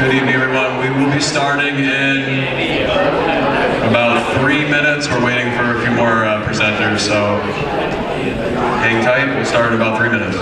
Good evening, everyone. We will be starting in about 3 minutes. We're waiting for a few more presenters, so hang tight. We'll start in about 3 minutes.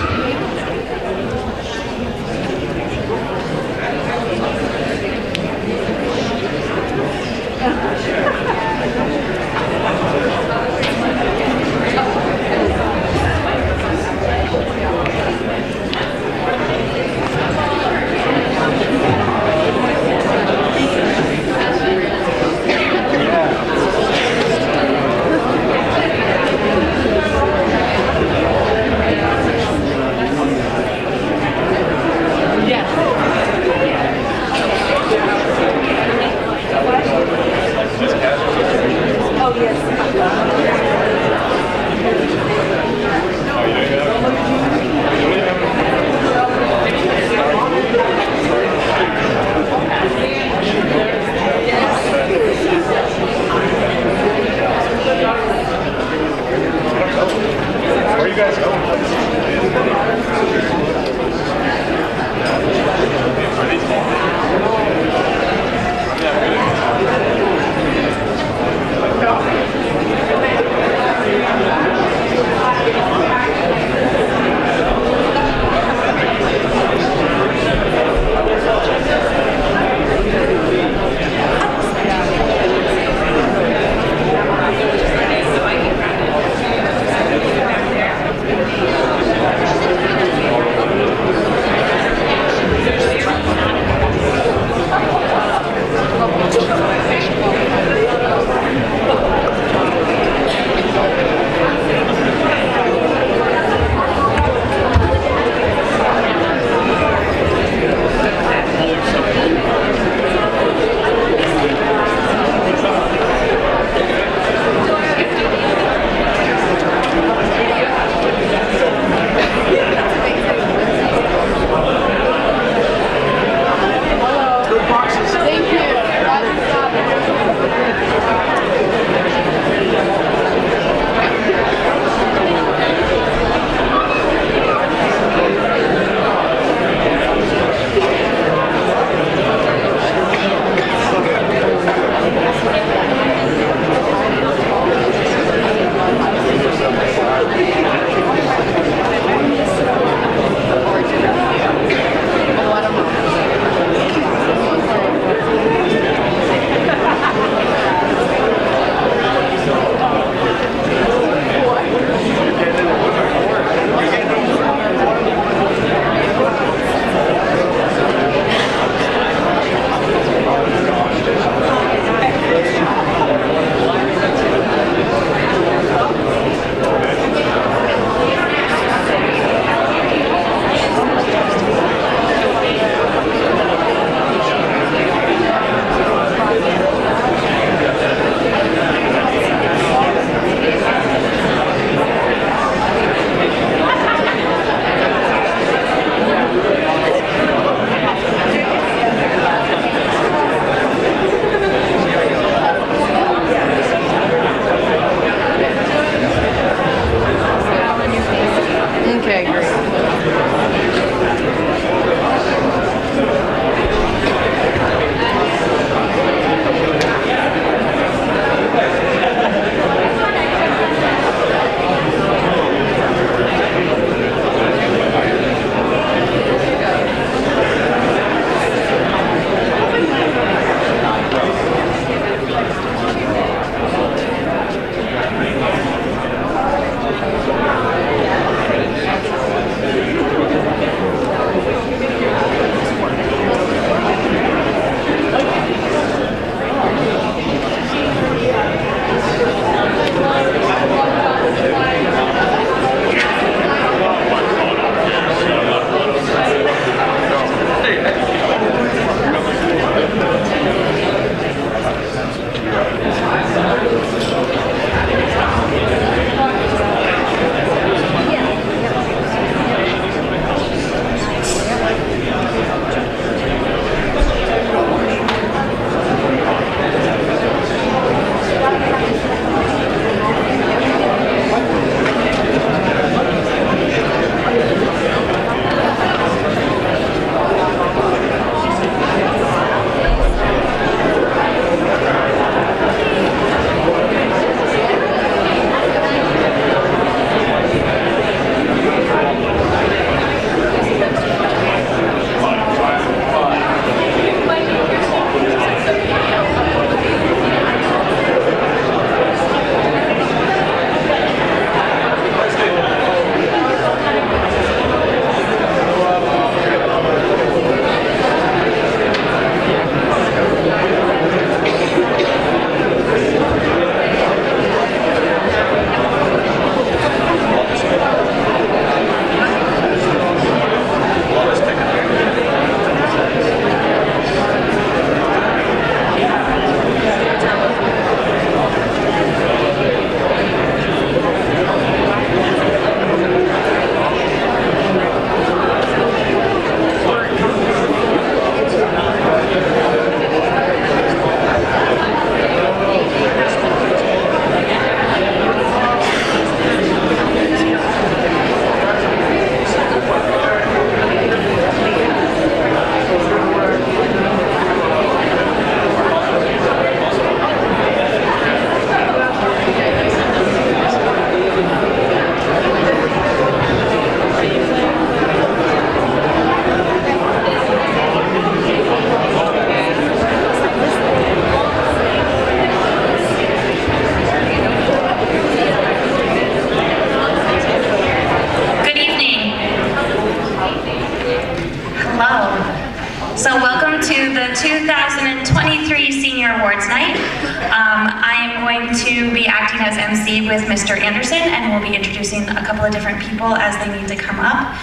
going to be acting as MC with Mr. Anderson, and we'll be introducing a couple of different people as they need to come up.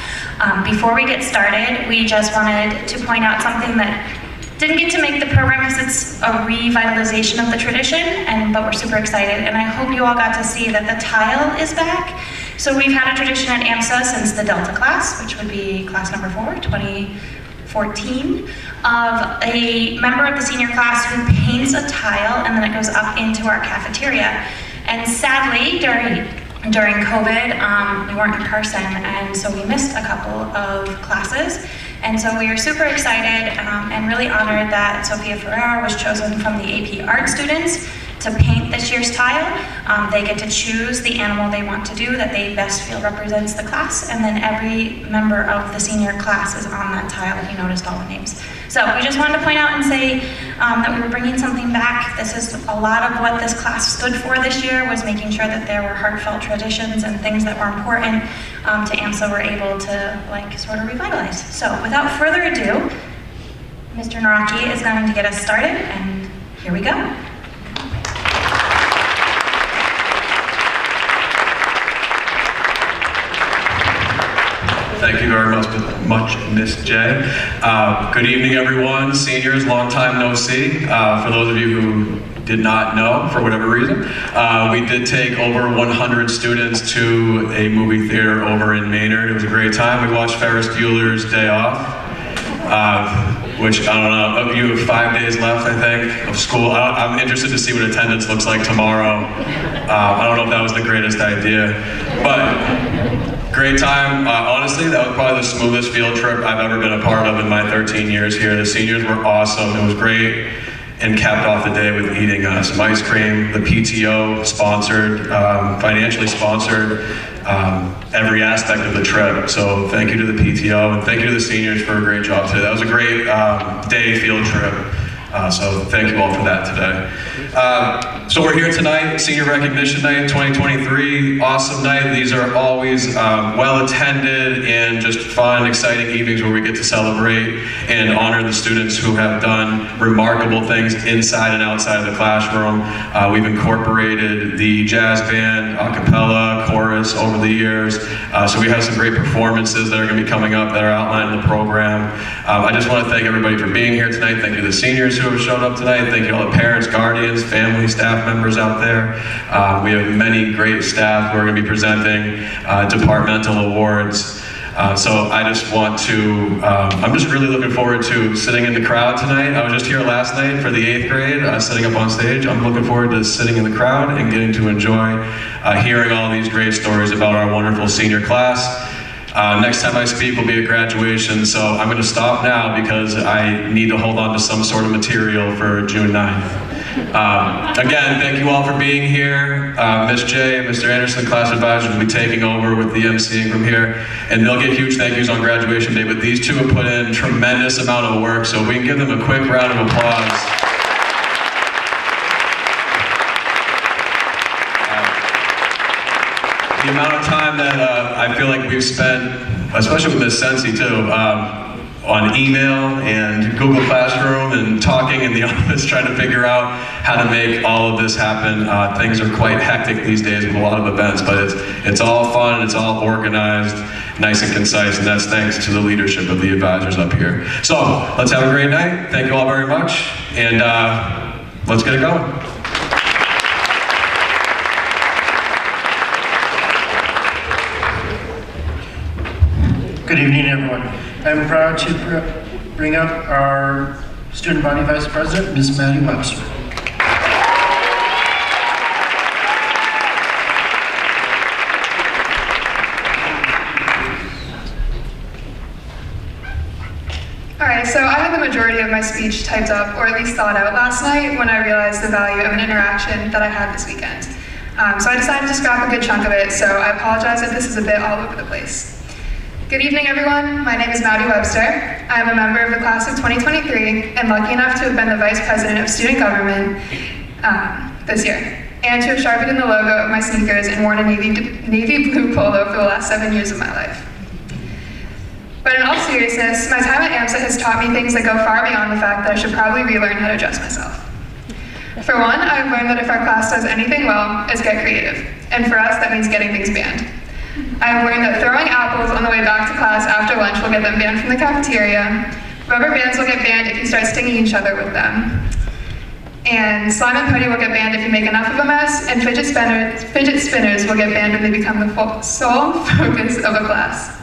Before we get started, we just wanted to point out something that didn't get to make the program as it's a revitalization of the tradition, but we're super excited, and I hope you all got to see that the tile is back. So we've had a tradition at AMSA since the Delta class, which would be class number 4, 2014, of a member of the senior class who paints a tile and then it goes up into our cafeteria. And sadly, during COVID, we weren't in person, and so we missed a couple of classes. And so we are super excited and really honored that Sophia Ferrara was chosen from the AP Art students to paint this year's tile. They get to choose the animal they want to do that they best feel represents the class, and then every member of the senior class is on that tile if you noticed all the names. So we just wanted to point out and say that we were bringing something back. This is a lot of what this class stood for this year, was making sure that there were heartfelt traditions and things that were important to AMSA were able to sort of revitalize. So without further ado, Mr. Naraki is going to get us started, and here we go. Thank you very much, Miss J. Good evening, everyone. Seniors, long time no see. For those of you who did not know, for whatever reason, we did take over 100 students to a movie theater over in Maynard. It was a great time. We watched Ferris Bueller's Day Off, which, I don't know, you have 5 days left, I think, of school. I'm interested to see what attendance looks like tomorrow. I don't know if that was the greatest idea, but great time. Honestly, that was probably the smoothest field trip I've ever been a part of in my 13 years here. The seniors were awesome. It was great, and capped off the day with eating some ice cream. The PTO sponsored, financially sponsored every aspect of the trip. So thank you to the PTO, and thank you to the seniors for a great job today. That was a great day field trip. So thank you all for that today. So we're here tonight, Senior Recognition Night 2023, awesome night. These are always well attended and just fun, exciting evenings where we get to celebrate and honor the students who have done remarkable things inside and outside of the classroom. We've incorporated the jazz band, a cappella, chorus over the years. So we have some great performances that are going to be coming up that are outlined in the program. I just want to thank everybody for being here tonight. Thank you to the seniors who have shown up tonight. Thank you to all the parents, guardians, family, staff members out there. We have many great staff who are going to be presenting departmental awards. So I just want to, I'm just really looking forward to sitting in the crowd tonight. I was just here last night for the 8th grade, sitting up on stage. I'm looking forward to sitting in the crowd and getting to enjoy hearing all these great stories about our wonderful senior class. Next time I speak will be at graduation, so I'm going to stop now because I need to hold on to some sort of material for June 9th. Again, thank you all for being here. Ms. J and Mr. Anderson, class advisors, will be taking over with the emceeing from here, and they'll get huge thank yous on graduation day, but these two have put in tremendous amount of work, so we can give them a quick round of applause. The amount of time that I feel like we've spent, especially with Ms. Sensi too, on email and Google Classroom and talking in the office, trying to figure out how to make all of this happen. Things are quite hectic these days with a lot of events, but it's all fun, it's all organized, nice and concise, and that's thanks to the leadership of the advisors up here. So let's have a great night. Thank you all very much, and let's get it going. Good evening, everyone. I'm proud to bring up our Student Body Vice President, Ms. Maddie Webster. All right, so I had the majority of my speech typed up, or at least thought out last night when I realized the value of an interaction that I had this weekend. So I decided to scrap a good chunk of it, so I apologize if this is a bit all over the place. Good evening, everyone. My name is Maddie Webster. I am a member of the class of 2023 and lucky enough to have been the Vice President of Student Government this year, and to have sharpened the logo of my sneakers and worn a navy blue polo for the last 7 years of my life. But in all seriousness, my time at AMSA has taught me things that go far beyond the fact that I should probably relearn how to dress myself. For one, I've learned that if our class does anything well, it's get creative. And for us, that means getting things banned. I've learned that throwing apples on the way back to class after lunch will get them banned from the cafeteria. Rubber bands will get banned if you start stinging each other with them. And slime and putty will get banned if you make enough of a mess. And fidget spinners will get banned when they become the sole focus of a class.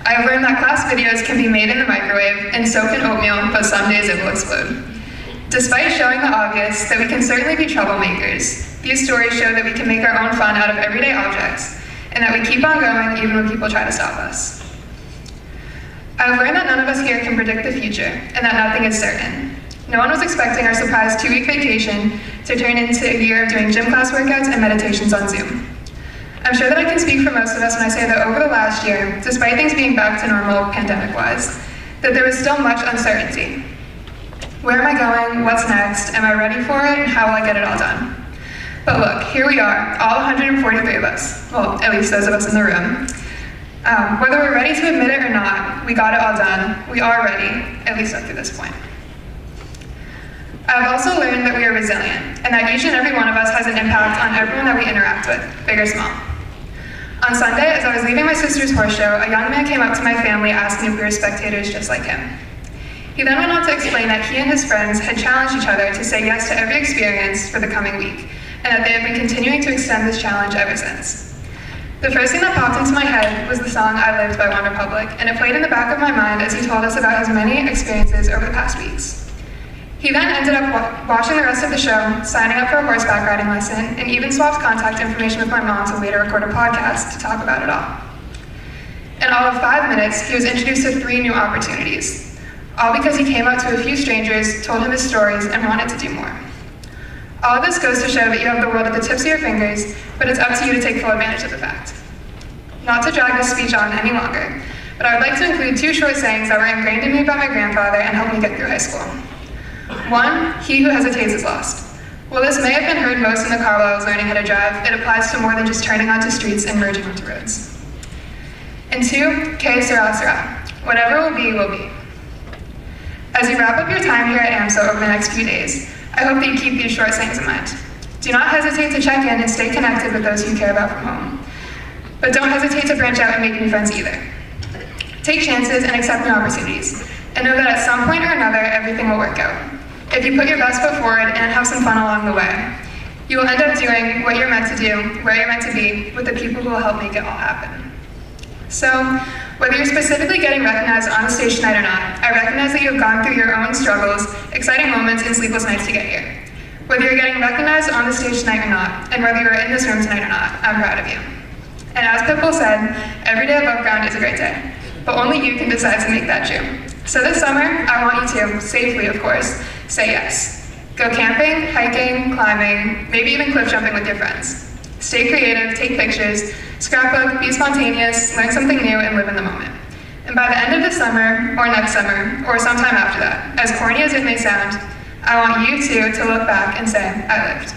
I've learned that class videos can be made in the microwave, and so can oatmeal, but some days it will explode. Despite showing the obvious that we can certainly be troublemakers, these stories show that we can make our own fun out of everyday objects, and that we keep on going even when people try to stop us. I've learned that none of us here can predict the future, and that nothing is certain. No one was expecting our surprise 2-week vacation to turn into a year of doing gym class workouts and meditations on Zoom. I'm sure that I can speak for most of us when I say that over the last year, despite things being back to normal pandemic-wise, that there was still much uncertainty. Where am I going? What's next? Am I ready for it? And how will I get it all done? But look, here we are, all 143 of us. Well, at least those of us in the room. Whether we're ready to admit it or not, we got it all done. We are ready, at least up to this point. I've also learned that we are resilient, and that each and every one of us has an impact on everyone that we interact with, big or small. On Sunday, as I was leaving my sister's horse show, a young man came up to my family asking if we were spectators just like him. He then went on to explain that he and his friends had challenged each other to say yes to every experience for the coming week, and that they have been continuing to extend this challenge ever since. The first thing that popped into my head was the song I Lived by OneRepublic, and it played in the back of my mind as he told us about his many experiences over the past weeks. He then ended up watching the rest of the show, signing up for a horseback riding lesson, and even swapped contact information with my mom to later record a podcast to talk about it all. In all of 5 minutes, he was introduced to 3 new opportunities, all because he came up to a few strangers, told him his stories, and wanted to do more. All of this goes to show that you have the world at the tips of your fingers, but it's up to you to take full advantage of the fact. Not to drag this speech on any longer, but I would like to include 2 short sayings that were ingrained in me by my grandfather and helped me get through high school. 1, he who hesitates is lost. While this may have been heard most in the car while I was learning how to drive, it applies to more than just turning onto streets and merging onto roads. And 2, que sera, sera. Whatever will be, will be. As you wrap up your time here at AMSO over the next few days, I hope that you keep these short sayings in mind. Do not hesitate to check in and stay connected with those you care about from home. But don't hesitate to branch out and make new friends either. Take chances and accept new opportunities, and know that at some point or another, everything will work out. If you put your best foot forward and have some fun along the way, you will end up doing what you're meant to do, where you're meant to be, with the people who will help make it all happen. So, whether you're specifically getting recognized on the stage tonight or not, I recognize that you have gone through your own struggles, exciting moments, and sleepless nights to get here. Whether you're getting recognized on the stage tonight or not, and whether you're in this room tonight or not, I'm proud of you. And as Pitbull said, every day above ground is a great day, but only you can decide to make that true. So this summer, I want you to, safely of course, say yes. Go camping, hiking, climbing, maybe even cliff jumping with your friends. Stay creative, take pictures, scrapbook, be spontaneous, learn something new, and live in the moment. And by the end of this summer, or next summer, or sometime after that, as corny as it may sound, I want you two to look back and say, I lived.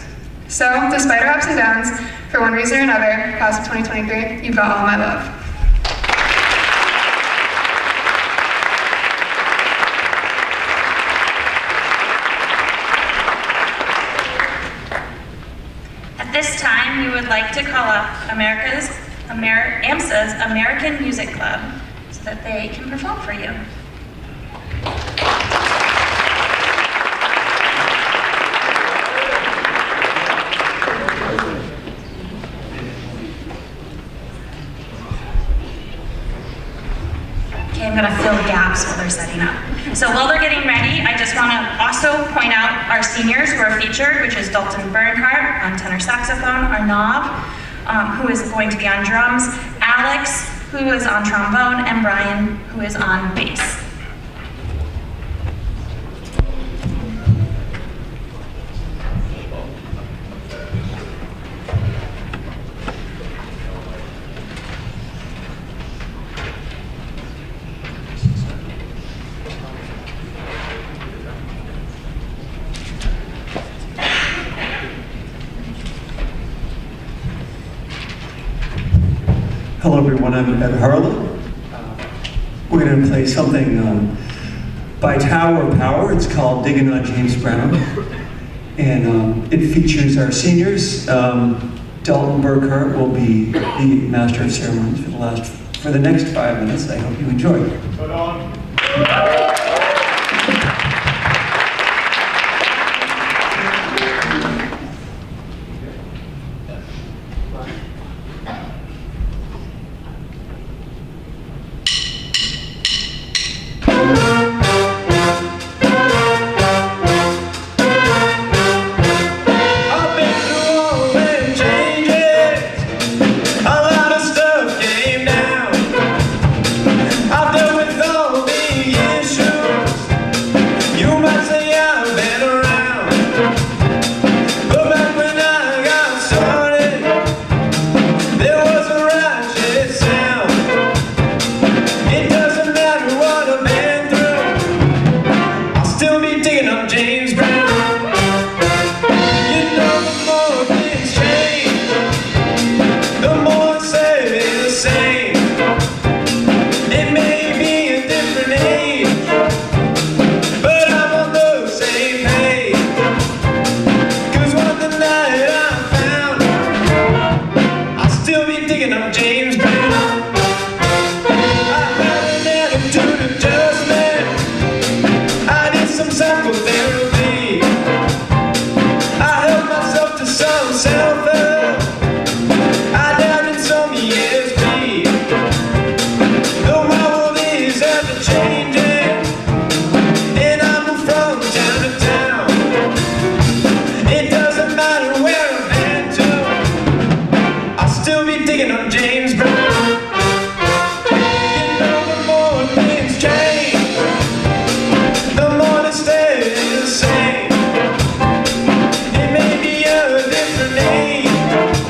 So, despite our ups and downs, for one reason or another, class of 2023, you've got all my love. At this time, we would like to call up AMSA's American Music Club so that they can perform for you. Okay, I'm gonna fill gaps while they're setting up. So while they're getting ready, I just wanna also point out our seniors who are featured, which is Dalton Bernhardt on tenor saxophone, Arnav, who is going to be on drums, Alex, who is on trombone, and Brian, who is on bass. Hello everyone, I'm Ed Harlan. We're going to play something by Tower Power. It's called Digging on James Brown. and it features our seniors. Dalton Burkhart will be the master of ceremonies for the next 5 minutes. I hope you enjoy. It may be a different name.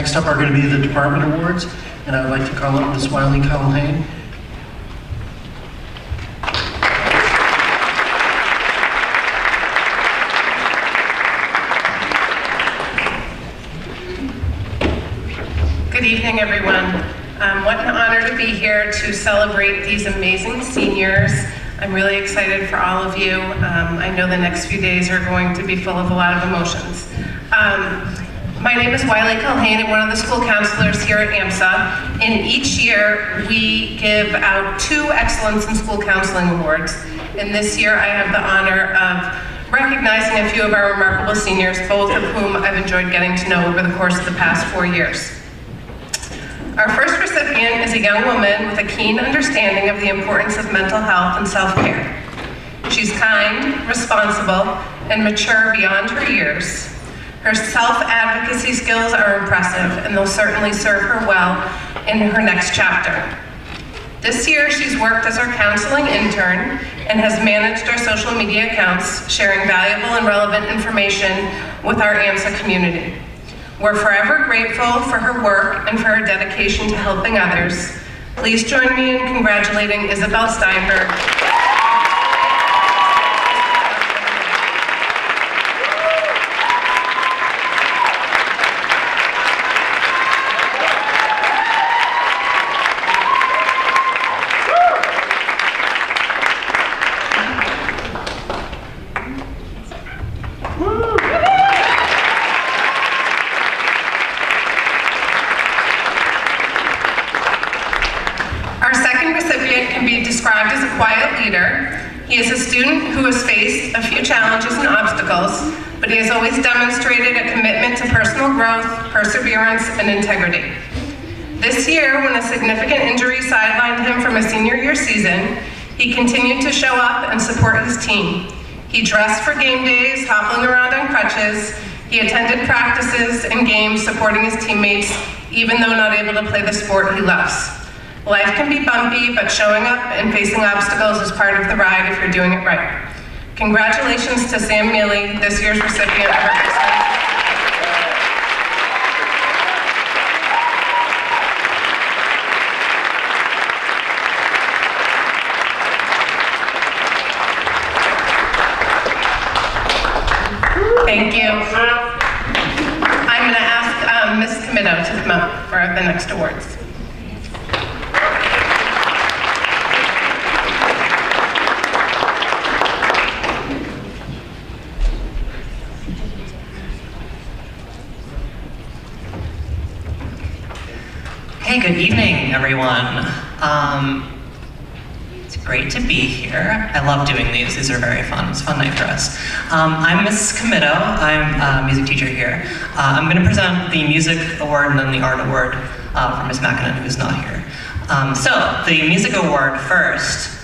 Next up are going to be the department awards, and I would like to call up Ms. Wiley Culhane. Good evening, everyone. What an honor to be here to celebrate these amazing seniors. I'm really excited for all of you. I know the next few days are going to be full of a lot of emotions. My name is Wiley Culhane. I'm one of the school counselors here at AMSA. And each year, we give out 2 Excellence in School Counseling Awards. And this year, I have the honor of recognizing a few of our remarkable seniors, both of whom I've enjoyed getting to know over the course of the past 4 years. Our first recipient is a young woman with a keen understanding of the importance of mental health and self-care. She's kind, responsible, and mature beyond her years. Her self-advocacy skills are impressive, and they'll certainly serve her well in her next chapter. This year, she's worked as our counseling intern and has managed our social media accounts, sharing valuable and relevant information with our AMSA community. We're forever grateful for her work and for her dedication to helping others. Please join me in congratulating Isabel Steinberg. Described as a quiet leader. He is a student who has faced a few challenges and obstacles, but he has always demonstrated a commitment to personal growth, perseverance, and integrity. This year, when a significant injury sidelined him from a senior year season, he continued to show up and support his team. He dressed for game days, hobbling around on crutches. He attended practices and games supporting his teammates, even though not able to play the sport he loves. Life can be bumpy, but showing up and facing obstacles is part of the ride if you're doing it right. Congratulations to Sam Mealy, this year's recipient of our Excellence. Thank you. I'm going to ask Ms. Comito to come up for the next awards. Hey, good evening, everyone. It's great to be here. I love doing these. These are very fun. It's a fun night for us. I'm Ms. Comito. I'm a music teacher here. I'm going to present the music award and then the art award for Ms. McKinnon, who's not here. So, the music award first.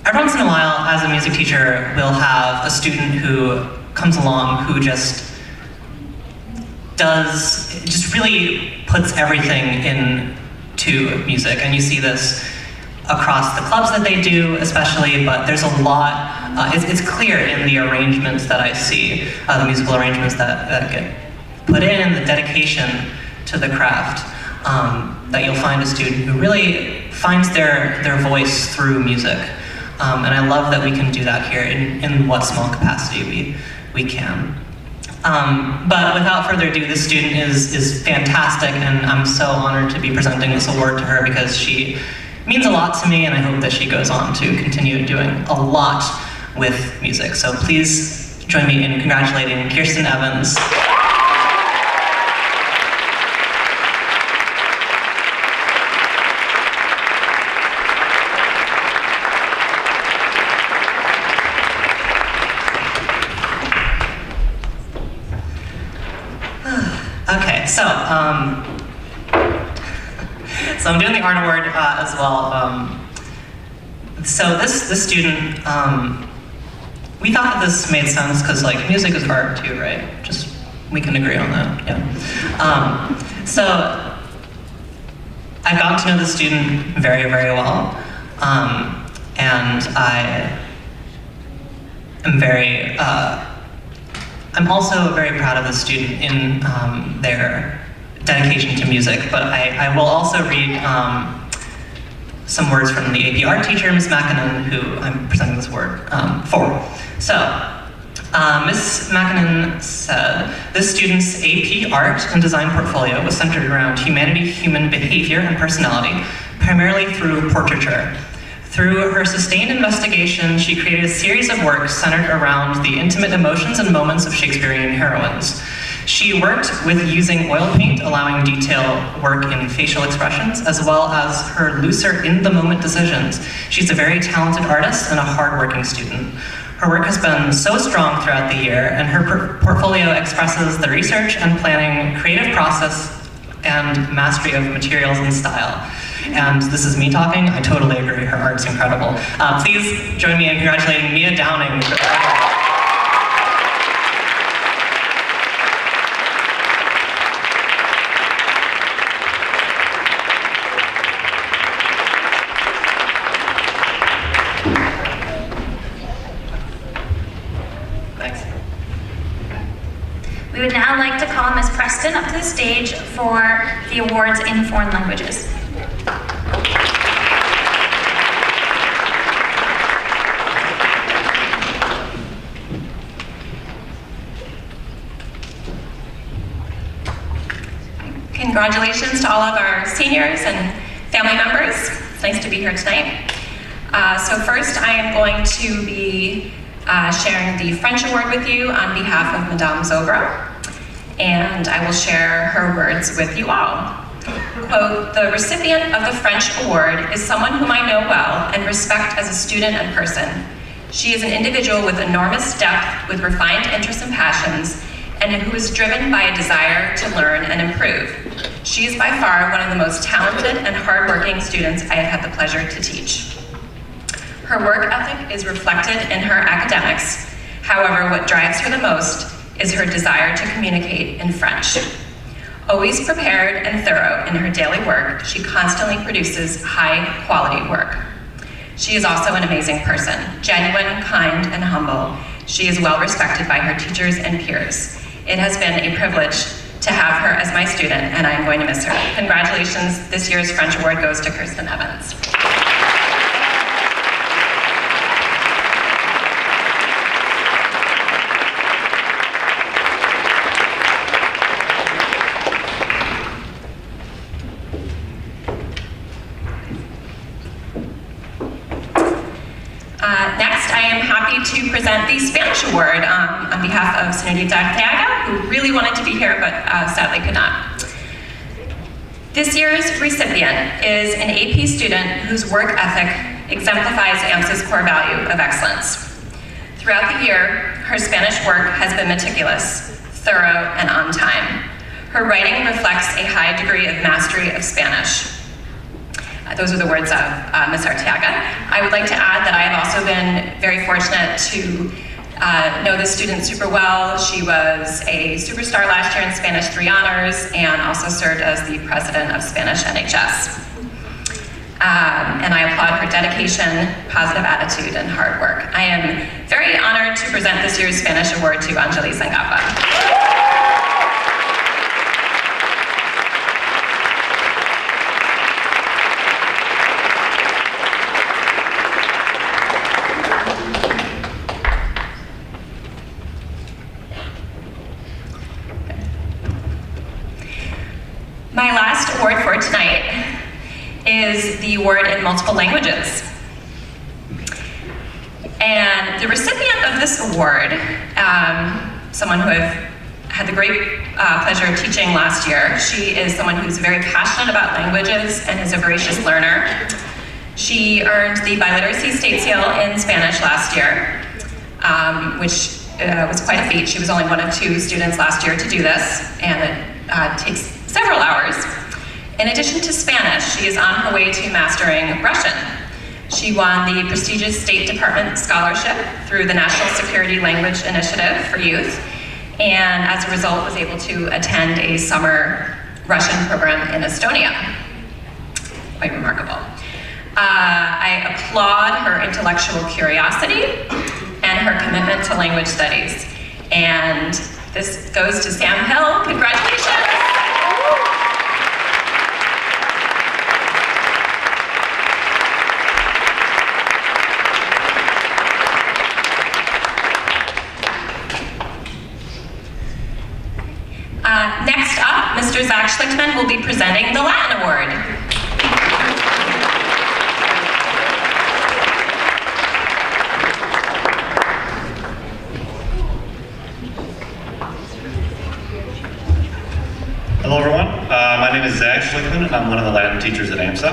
Every once in a while, as a music teacher, we'll have a student who comes along who just really puts everything into music. And you see this across the clubs that they do, especially, but there's a lot, it's clear in the arrangements that I see, the musical arrangements that get put in, the dedication to the craft, that you'll find a student who really finds their voice through music. And I love that we can do that here in what small capacity we can. But without further ado, this student is fantastic, and I'm so honored to be presenting this award to her because she means a lot to me, and I hope that she goes on to continue doing a lot with music. So please join me in congratulating Kirsten Evans. Okay, so I'm doing the art award as well. So this student, we thought that this made sense because like music is art too, right? Just we can agree on that, yeah. So I've gotten to know the student very, very well, and I am very. I'm also very proud of the student in their dedication to music, but I will also read some words from the AP art teacher, Ms. Mackinnon, who I'm presenting this word for. So, Ms. Mackinnon said, this student's AP art and design portfolio was centered around humanity, human behavior, and personality, primarily through portraiture. Through her sustained investigation, she created a series of works centered around the intimate emotions and moments of Shakespearean heroines. She worked with using oil paint, allowing detail work in facial expressions, as well as her looser, in-the-moment decisions. She's a very talented artist and a hard-working student. Her work has been so strong throughout the year, and her portfolio expresses the research and planning, creative process, and mastery of materials and style. And this is me talking, I totally agree, her art's incredible. Please join me in congratulating Mia Downing for the We would now like to call Ms. Preston up to the stage for the awards in foreign languages. Congratulations to all of our seniors and family members. It's nice to be here tonight. So first I am going to be sharing the French Award with you on behalf of Madame Zobro, and I will share her words with you all. Quote, the recipient of the French Award is someone whom I know well and respect as a student and person. She is an individual with enormous depth, with refined interests and passions, and who is driven by a desire to learn and improve. She is by far one of the most talented and hardworking students I have had the pleasure to teach. Her work ethic is reflected in her academics. However, what drives her the most is her desire to communicate in French. Always prepared and thorough in her daily work, she constantly produces high-quality work. She is also an amazing person, genuine, kind, and humble. She is well respected by her teachers and peers. It has been a privilege to have her as my student, and I'm going to miss her. Congratulations, this year's French Award goes to Kirsten Evans. Next, I am happy to present the Spanish Award on behalf of Senorita Arteaga, who really wanted to be here but sadly could not. This year's recipient is an AP student whose work ethic exemplifies AMS's core value of excellence. Throughout the year, her Spanish work has been meticulous, thorough, and on time. Her writing reflects a high degree of mastery of Spanish. Those are the words of Ms. Arteaga. I would like to add that I have also been very fortunate to know this student super well. She was a superstar last year in Spanish 3 honors and also served as the president of Spanish NHS. And I applaud her dedication, positive attitude, and hard work. I am very honored to present this year's Spanish Award to Anjali Sangapa. My last award for tonight is the award in multiple languages. And the recipient of this award, someone who I've had the great pleasure of teaching last year, she is someone who's very passionate about languages and is a voracious learner. She earned the Biliteracy State Seal in Spanish last year, which was quite a feat. She was only one of 2 students last year to do this, and it takes several hours. In addition to Spanish, she is on her way to mastering Russian. She won the prestigious State Department scholarship through the National Security Language Initiative for Youth, and as a result was able to attend a summer Russian program in Estonia. Quite remarkable. I applaud her intellectual curiosity and her commitment to language studies. And this goes to Sam Hill. Congratulations. Next up, Mr. Zach Schlichtman will be presenting the Latin Award. Hello everyone, my name is Zach Schlichtman and I'm one of the Latin teachers at AMSA.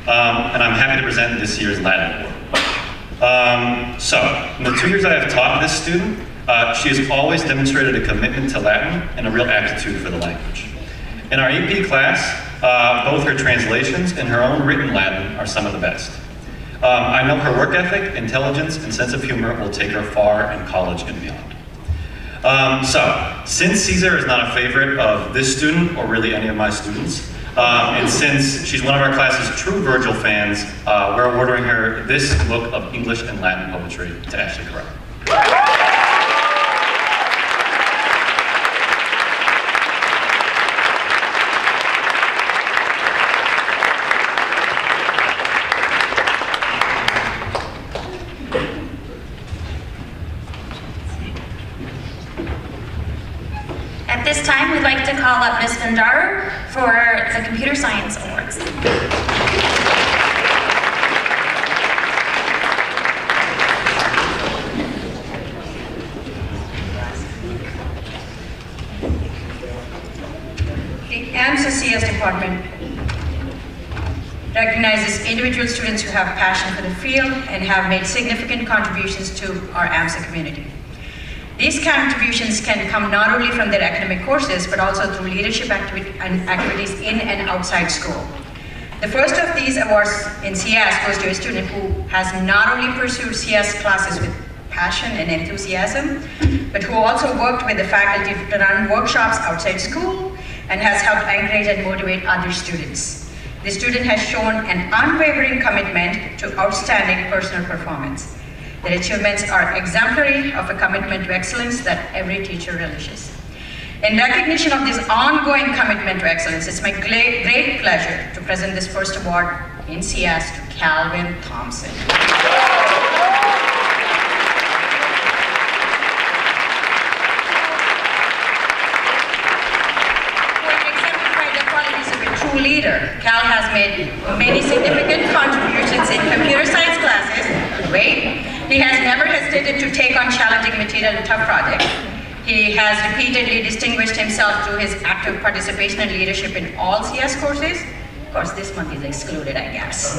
And I'm happy to present this year's Latin Award. So, in the 2 years I have taught this student, she has always demonstrated a commitment to Latin and a real aptitude for the language. In our AP class, both her translations and her own written Latin are some of the best. I know her work ethic, intelligence, and sense of humor will take her far in college and beyond. So, since Caesar is not a favorite of this student, or really any of my students, and since she's one of our class's true Virgil fans, we're awarding her this book of English and Latin poetry to Ashley Corral. At this time, we'd like to call up Ms. Vendar for the Computer Science Awards. The AMSA CS department recognizes individual students who have passion for the field and have made significant contributions to our AMSA community. These contributions can come not only from their academic courses, but also through leadership activities in and outside school. The first of these awards in CS goes to a student who has not only pursued CS classes with passion and enthusiasm, but who also worked with the faculty to run workshops outside school and has helped encourage and motivate other students. The student has shown an unwavering commitment to outstanding personal performance. Their achievements are exemplary of a commitment to excellence that every teacher relishes. In recognition of this ongoing commitment to excellence, it's my great pleasure to present this first award in CS to Calvin Thompson. Leader. Cal has made many significant contributions in computer science classes. He has never hesitated to take on challenging material and tough projects. He has repeatedly distinguished himself through his active participation and leadership in all CS courses. Of course, this month is excluded, I guess.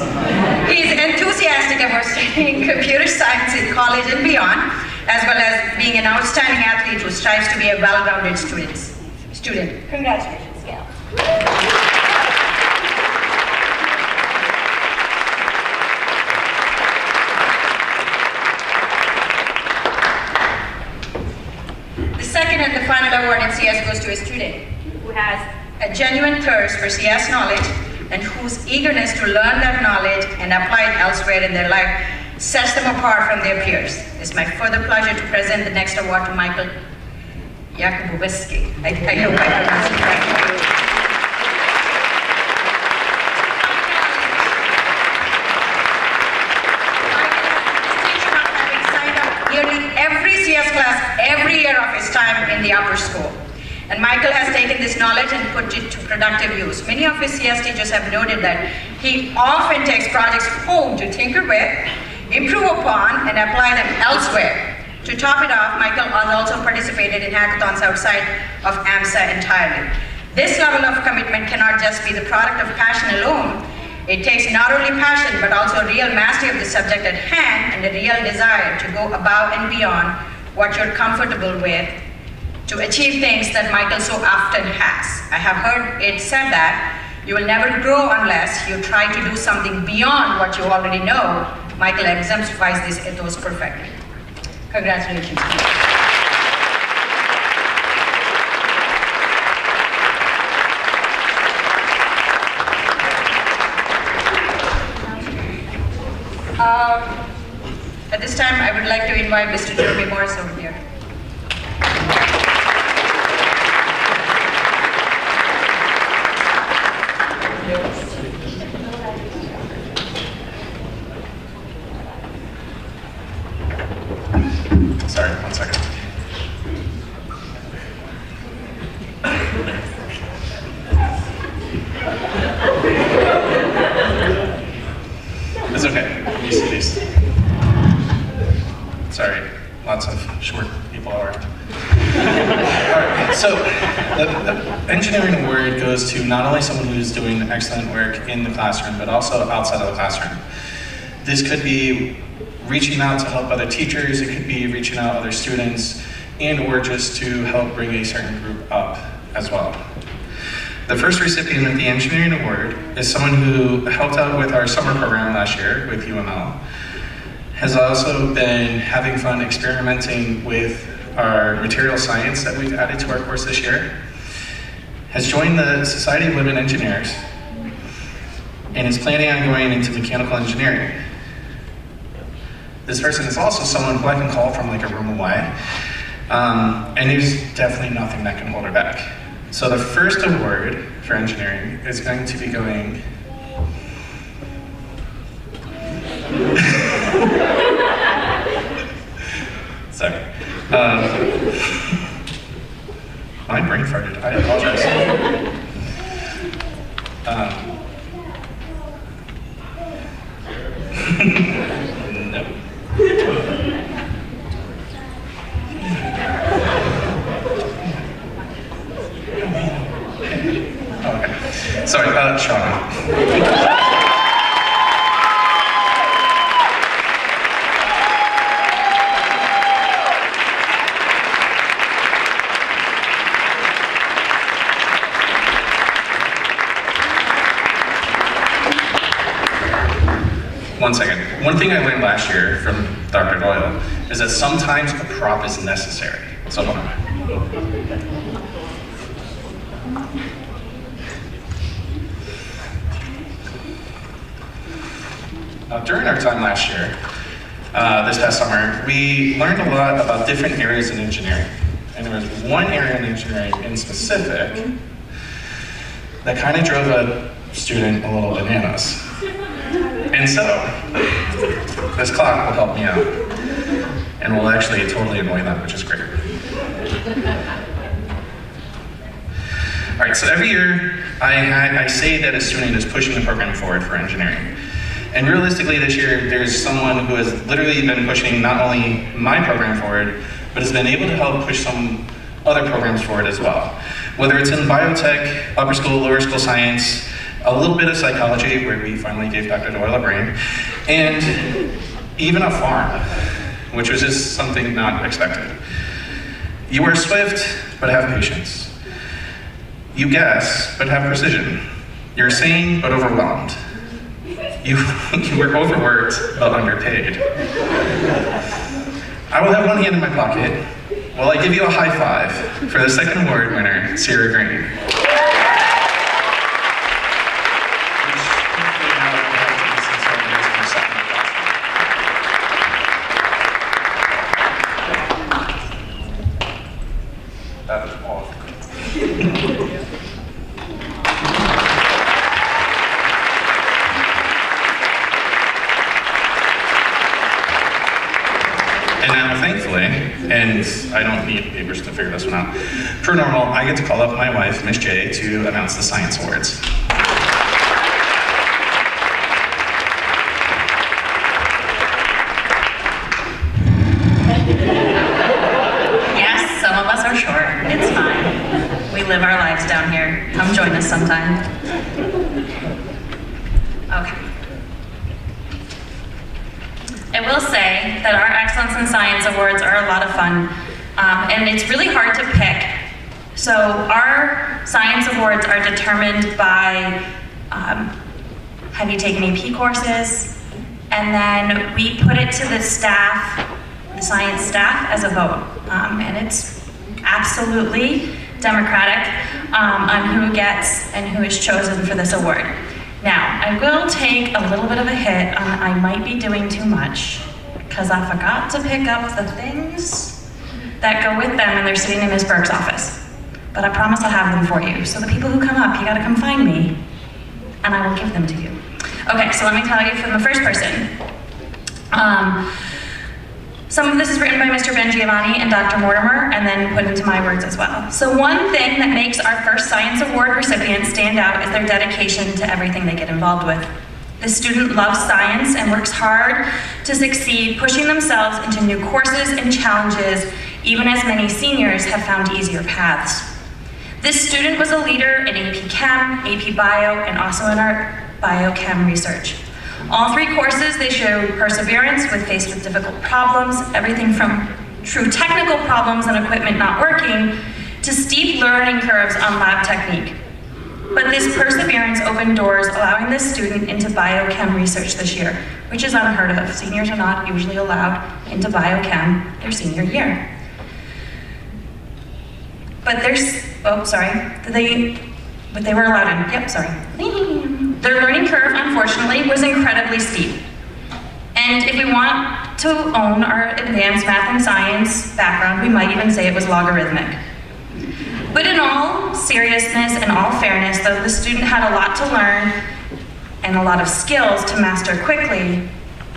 He is enthusiastic about studying computer science in college and beyond, as well as being an outstanding athlete who strives to be a well-rounded student. Congratulations, Cal. Second and the final award in CS goes to a student who has a genuine thirst for CS knowledge and whose eagerness to learn that knowledge and apply it elsewhere in their life sets them apart from their peers. It's my further pleasure to present the next award to Michael Yakubowiski. I hope I pronounced it correctly. Every year of his time in the upper school. And Michael has taken this knowledge and put it to productive use. Many of his CS teachers have noted that he often takes projects home to tinker with, improve upon, and apply them elsewhere. To top it off, Michael has also participated in hackathons outside of AMSA entirely. This level of commitment cannot just be the product of passion alone. It takes not only passion, but also a real mastery of the subject at hand and a real desire to go above and beyond what you're comfortable with to achieve things that Michael so often has. I have heard it said that you will never grow unless you try to do something beyond what you already know. Michael exemplifies this ethos perfectly. Congratulations. At this time, I would like to invite Mr. Jeremy Morris over here. lots of short people around. Alright, so the engineering award goes to not only someone who's doing excellent work in the classroom, but also outside of the classroom. This could be reaching out to help other teachers, it could be reaching out to other students, and or just to help bring a certain group up as well. The first recipient of the engineering award is someone who helped out with our summer program last year with UML, has also been having fun experimenting with our material science that we've added to our course this year, has joined the Society of Women Engineers, and is planning on going into mechanical engineering. This person is also someone who I can call from like a room away, and there's definitely nothing that can hold her back. So the first award for engineering is going to be going sorry. My brain farted, I apologize. No. Okay. Sorry, Sean. One second. One thing I learned last year from Dr. Doyle is that sometimes a prop is necessary. So hold on. During our time last year, this past summer, we learned a lot about different areas in engineering. And there was one area in engineering in specific that kind of drove a student a little bananas. And so, this clock will help me out, and will actually totally annoy them, which is great. All right, so every year I say that a student is pushing the program forward for engineering. And realistically this year, there's someone who has literally been pushing not only my program forward, but has been able to help push some other programs forward as well. Whether it's in biotech, upper school, lower school science, a little bit of psychology, where we finally gave Dr. Doyle a brain, and even a farm, which was just something not expected. You are swift, but have patience. You guess, but have precision. You're sane, but overwhelmed. You were overworked, but underpaid. I will have one hand in my pocket while I give you a high five for the second award winner, Sarah Green. That is awesome. And now, thankfully, and I don't need papers to figure this one out, per normal, I get to call up my wife, Miss J, to announce the Science Awards. Yes, some of us are short. It's fine. We live our lives down here. Come join us sometime. Okay. I will say that our Excellence in Science Awards are a lot of fun, and it's really hard to pick. So our Science Awards are determined by, have you taken AP courses? And then we put it to the staff, the science staff, as a vote. And it's absolutely democratic on who gets and who is chosen for this award. Now, I will take a little bit of a hit on I might be doing too much, because I forgot to pick up the things that go with them and they're sitting in Ms. Burke's office. But I promise I'll have them for you. So the people who come up, you gotta come find me, and I will give them to you. Okay, so let me tell you from the first person. Some of this is written by Mr. Ben Giovanni and Dr. Mortimer, and then put into my words as well. So one thing that makes our first Science Award recipients stand out is their dedication to everything they get involved with. The student loves science and works hard to succeed, pushing themselves into new courses and challenges, even as many seniors have found easier paths. This student was a leader in AP Chem, AP Bio, and also in our Biochem research. All three courses, they showed perseverance when faced with difficult problems, everything from true technical problems and equipment not working, to steep learning curves on lab technique. But this perseverance opened doors, allowing this student into biochem research this year, which is unheard of. Seniors are not usually allowed into biochem their senior year. But they were allowed in, yep, sorry. Their learning curve, unfortunately, was incredibly steep. And if we want to own our advanced math and science background, we might even say it was logarithmic. But in all seriousness and all fairness, though the student had a lot to learn and a lot of skills to master quickly,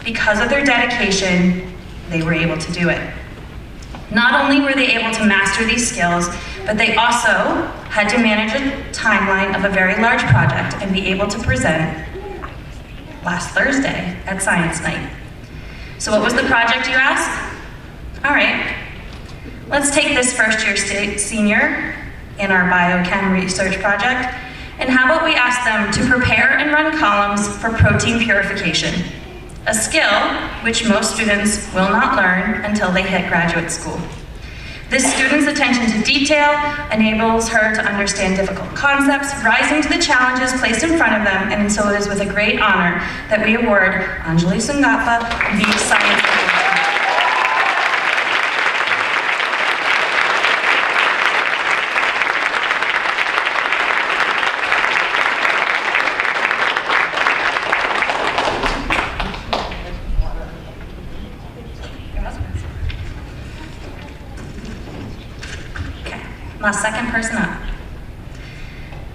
because of their dedication, they were able to do it. Not only were they able to master these skills, but they also had to manage a timeline of a very large project and be able to present last Thursday at Science Night. So what was the project, you ask? All right, let's take this first year senior in our biochem research project, and how about we ask them to prepare and run columns for protein purification, a skill which most students will not learn until they hit graduate school. This student's attention to detail enables her to understand difficult concepts, rising to the challenges placed in front of them, and so it is with a great honor that we award Anjali Sungappa the Science Award. My second person up.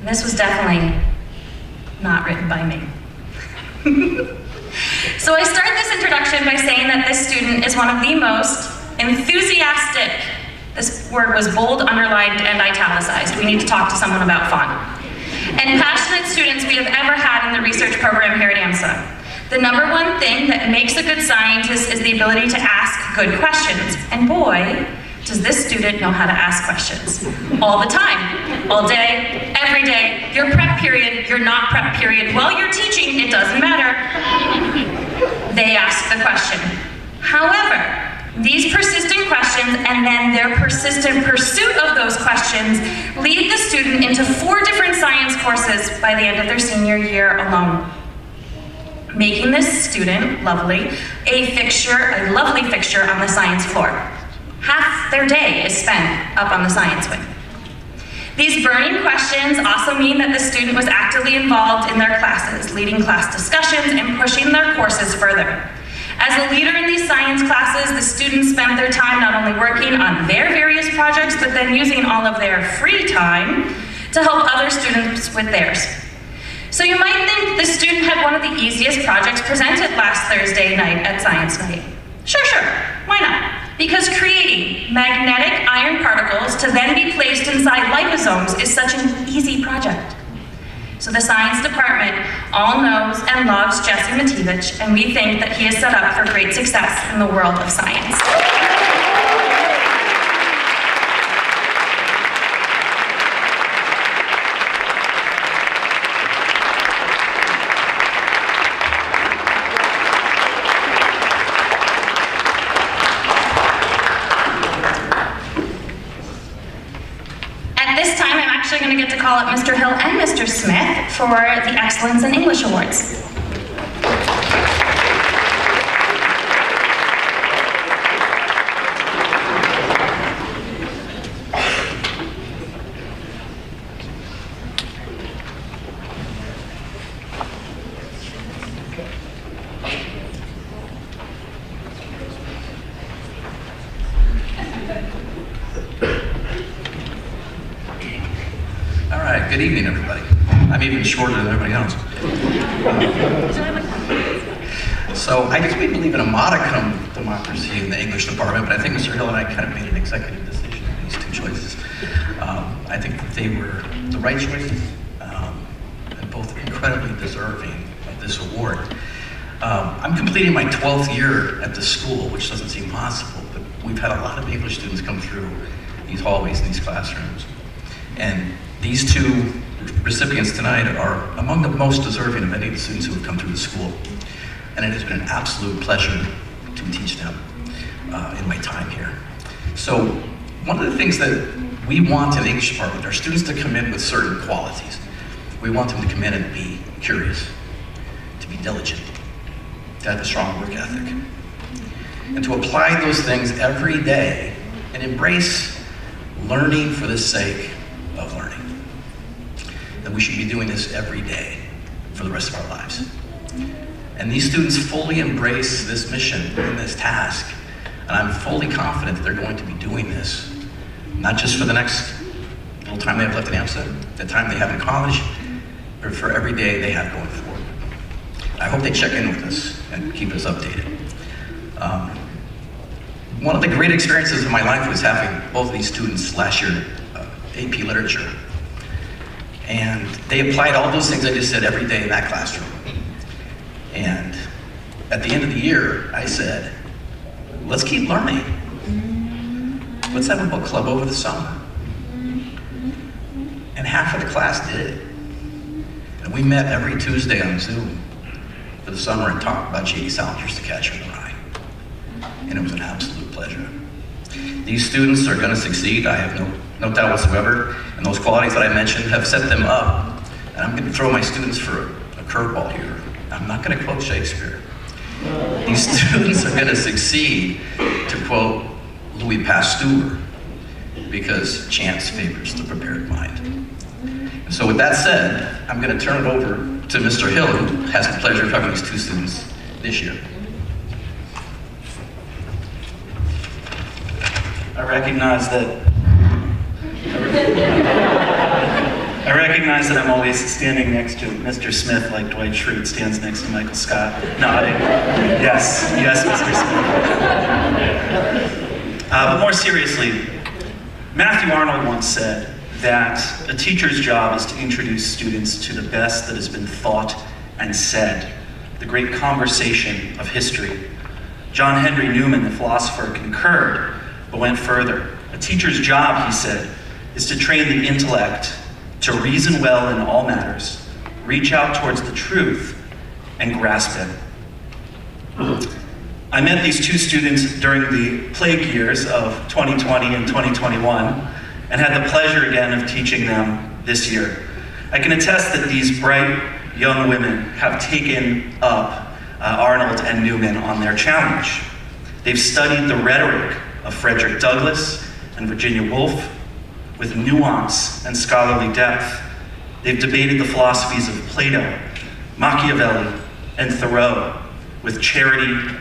And this was definitely not written by me. So I start this introduction by saying that this student is one of the most enthusiastic, this word was bold, underlined, and italicized. We need to talk to someone about font. And passionate students we have ever had in the research program here at AMSA. The number one thing that makes a good scientist is the ability to ask good questions. And boy, does this student know how to ask questions. All the time, all day, every day, your prep period, your not prep period, while you're teaching, it doesn't matter. They ask the question. However, these persistent questions and then their persistent pursuit of those questions lead the student into 4 different science courses by the end of their senior year alone, making this student, lovely, a lovely fixture on the science floor. Half their day is spent up on the science wing. These burning questions also mean that the student was actively involved in their classes, leading class discussions and pushing their courses further. As a leader in these science classes, the students spent their time not only working on their various projects, but then using all of their free time to help other students with theirs. So you might think the student had one of the easiest projects presented last Thursday night at Science Night. Sure, why not? Because creating magnetic iron particles to then be placed inside liposomes is such an easy project. So the science department all knows and loves Jesse Mativich, and we think that he is set up for great success in the world of science. Going to get to call up Mr. Hill and Mr. Smith for the Excellence in English Awards. Good evening, everybody. I'm even shorter than everybody else. So I guess we believe in a modicum democracy in the English department, but I think Mr. Hill and I kind of made an executive decision on these 2 choices. I think that they were the right choices, and both incredibly deserving of this award. I'm completing my 12th year at the school, which doesn't seem possible, but we've had a lot of English students come through these hallways and these classrooms. And these two recipients tonight are among the most deserving of any of the students who have come through the school. And it has been an absolute pleasure to teach them in my time here. So one of the things that we want in the English department are students to come in with certain qualities. We want them to come in and be curious, to be diligent, to have a strong work ethic, and to apply those things every day and embrace learning for the sake of learning. That we should be doing this every day for the rest of our lives. And these students fully embrace this mission and this task, and I'm fully confident that they're going to be doing this, not just for the next little time they have left in AMSA, the time they have in college, but for every day they have going forward. I hope they check in with us and keep us updated. One of the great experiences of my life was having both of these students last year, AP Literature. And they applied all those things I just said every day in that classroom. And at the end of the year, I said, let's keep learning. Let's have a book club over the summer. And half of the class did it. And we met every Tuesday on Zoom for the summer and talked about J.D. Salinger's To Catcher in the Rye. And it was an absolute pleasure. These students are going to succeed, I have no doubt whatsoever, and those qualities that I mentioned have set them up. And I'm going to throw my students for a curveball here. I'm not going to quote Shakespeare. These students are going to succeed, to quote Louis Pasteur, because chance favors the prepared mind. And so with that said, I'm going to turn it over to Mr. Hill, who has the pleasure of having these two students this year. I recognize that I'm always standing next to Mr. Smith like Dwight Schrute stands next to Michael Scott, nodding. Yes, Mr. Smith. But more seriously, Matthew Arnold once said that a teacher's job is to introduce students to the best that has been thought and said, the great conversation of history. John Henry Newman, the philosopher, concurred, but went further. A teacher's job, he said, is to train the intellect to reason well in all matters, reach out towards the truth, and grasp it. I met these two students during the plague years of 2020 and 2021, and had the pleasure again of teaching them this year. I can attest that these bright young women have taken up Arnold and Newman on their challenge. They've studied the rhetoric of Frederick Douglass and Virginia Woolf with nuance and scholarly depth. They've debated the philosophies of Plato, Machiavelli, and Thoreau with charity,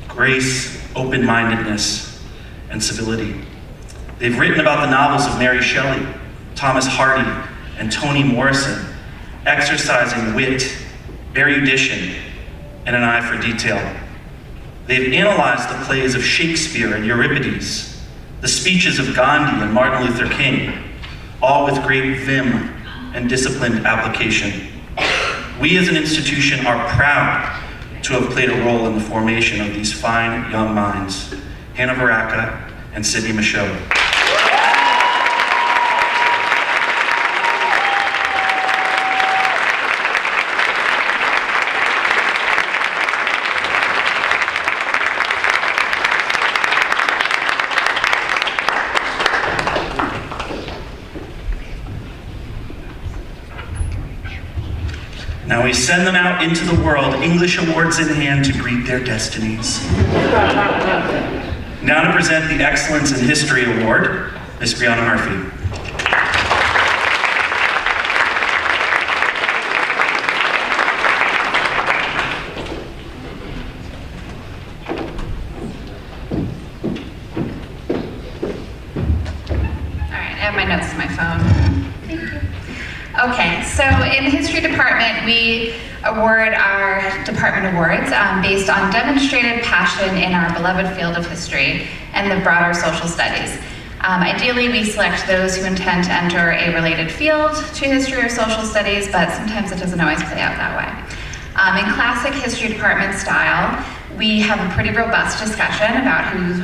grace, open-mindedness, and civility. They've written about the novels of Mary Shelley, Thomas Hardy, and Toni Morrison, exercising wit, erudition, and an eye for detail. They've analyzed the plays of Shakespeare and Euripides, the speeches of Gandhi and Martin Luther King, all with great vim and disciplined application. We as an institution are proud to have played a role in the formation of these fine young minds, Hannah Baraka and Sydney Michaud. Now we send them out into the world, English awards in hand, to greet their destinies. Now to present the Excellence in History Award, Miss Brianna Murphy. All right, I have my notes in my phone. Okay, so in the history department, we award our department awards based on demonstrated passion in our beloved field of history and the broader social studies. Ideally, we select those who intend to enter a related field to history or social studies, but sometimes it doesn't always play out that way. In classic history department style, we have a pretty robust discussion about who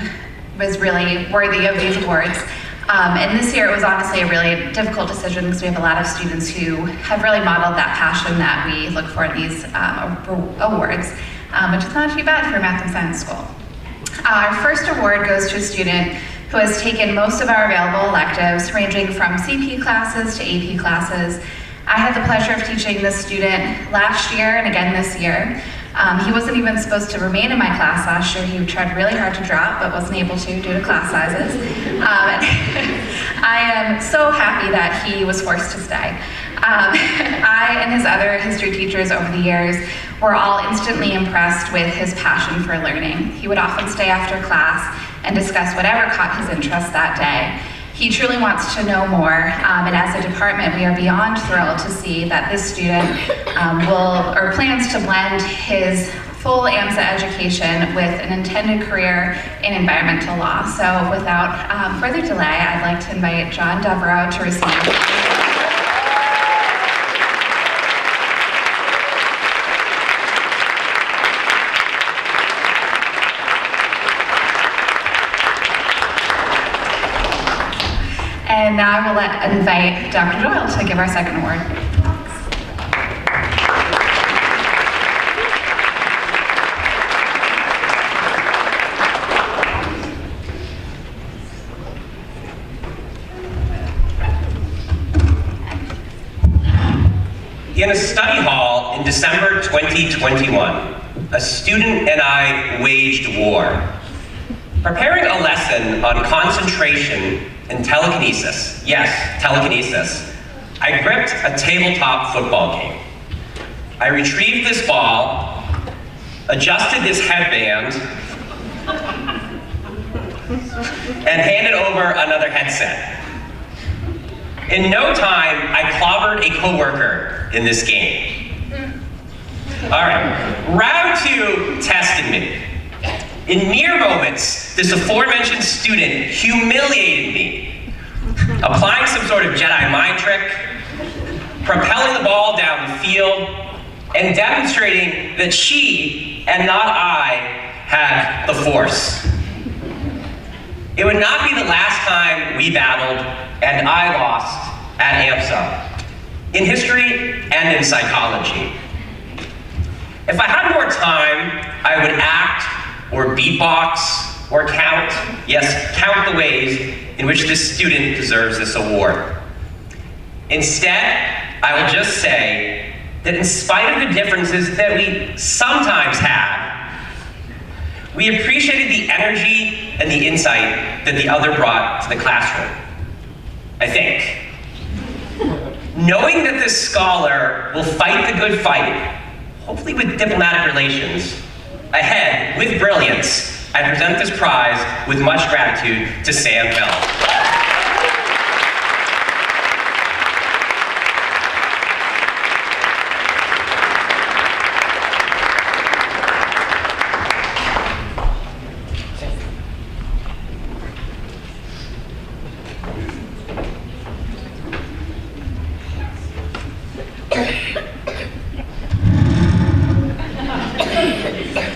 was really worthy of these awards. And this year it was honestly a really difficult decision because we have a lot of students who have really modeled that passion that we look for in these awards, which is not too bad for a math and science school. Our first award goes to a student who has taken most of our available electives, ranging from CP classes to AP classes. I had the pleasure of teaching this student last year and again this year. He wasn't even supposed to remain in my class last year. He tried really hard to drop, but wasn't able to due to class sizes. I am so happy that he was forced to stay. I and his other history teachers over the years were all instantly impressed with his passion for learning. He would often stay after class and discuss whatever caught his interest that day. He truly wants to know more, and as a department, we are beyond thrilled to see that this student plans to blend his full AMSA education with an intended career in environmental law. So without further delay, I'd like to invite John Devereaux to receive. And now I will invite Dr. Doyle to give our second award. In a study hall in December 2021, a student and I waged war. Preparing a lesson on concentration and telekinesis, yes, telekinesis, I gripped a tabletop football game. I retrieved this ball, adjusted this headband, and handed over another headset. In no time, I clobbered a coworker in this game. All right, round two tested me. In mere moments, this aforementioned student humiliated me, applying some sort of Jedi mind trick, propelling the ball down the field, and demonstrating that she, and not I, had the force. It would not be the last time we battled and I lost at AMSA, in history and in psychology. If I had more time, I would act or beatbox, or count, yes, count the ways in which this student deserves this award. Instead, I will just say that in spite of the differences that we sometimes have, we appreciated the energy and the insight that the other brought to the classroom, I think. Knowing that this scholar will fight the good fight, hopefully with diplomatic relations, ahead, with brilliance, I present this prize with much gratitude to Sam Bell.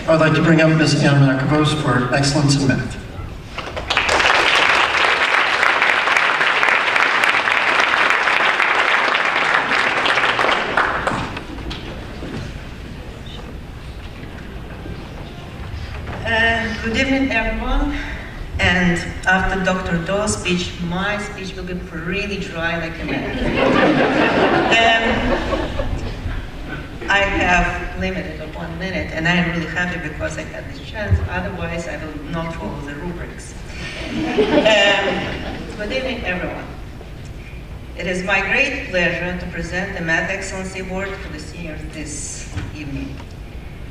I'd like to bring up Ms. Anna Makavos for excellence in math. Good evening, everyone. And after Dr. Doyle's speech, my speech will be really dry like a man. I have limited of 1 minute, and I'm really happy because I had this chance. Otherwise, I will not follow the rubrics. Good evening, everyone. It is my great pleasure to present the Math Excellency Award for the seniors this evening.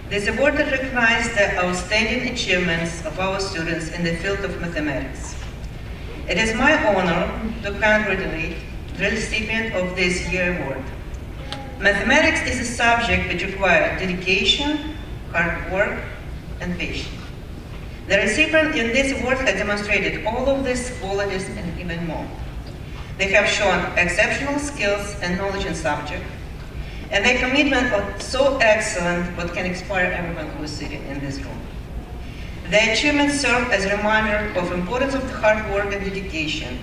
This award recognizes the outstanding achievements of our students in the field of mathematics. It is my honor to congratulate the recipient of this year's award. Mathematics is a subject which requires dedication, hard work, and patience. The recipient in this award has demonstrated all of these qualities and even more. They have shown exceptional skills and knowledge in subject, And their commitment was so excellent, what can inspire everyone who is sitting in this room. Their achievements serve as a reminder of the importance of hard work and dedication,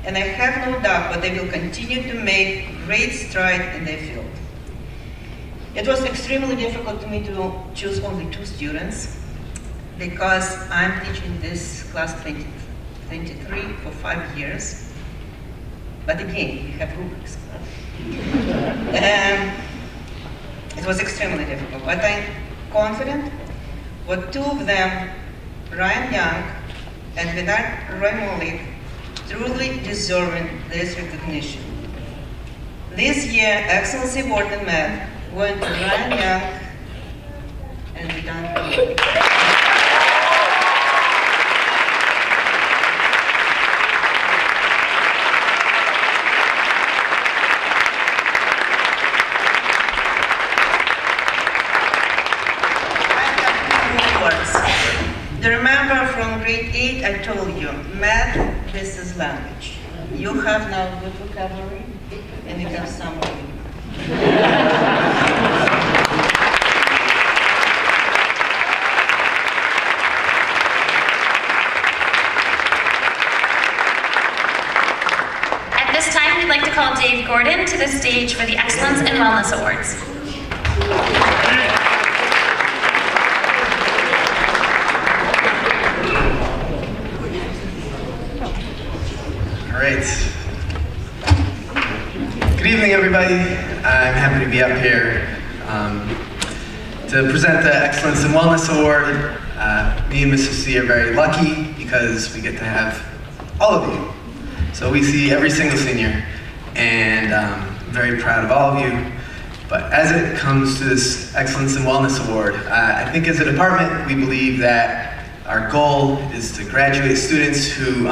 and I have no doubt that they will continue to make great strides in their field. It was extremely difficult to me to choose only 2 students, because I'm teaching this class 23 for 5 years. But again, we have rubrics. It was extremely difficult, but I'm confident that 2 of them, Ryan Young and Vinod Roy Malik, truly deserving this recognition. This year, Excellence Award in Math went to Ryan Young and Vinod Roy Malik. Remember from grade 8, I told you, math, this is language. You have now good vocabulary, and you have some reading. At this time, we'd like to call Dave Gordon to the stage for the Excellence in Wellness Awards. All right. Good evening, everybody. I'm happy to be up here to present the Excellence in Wellness Award. Me and Mrs. C are very lucky because we get to have all of you. So we see every single senior, and I'm very proud of all of you. But as it comes to this Excellence in Wellness Award, I think as a department, we believe that our goal is to graduate students who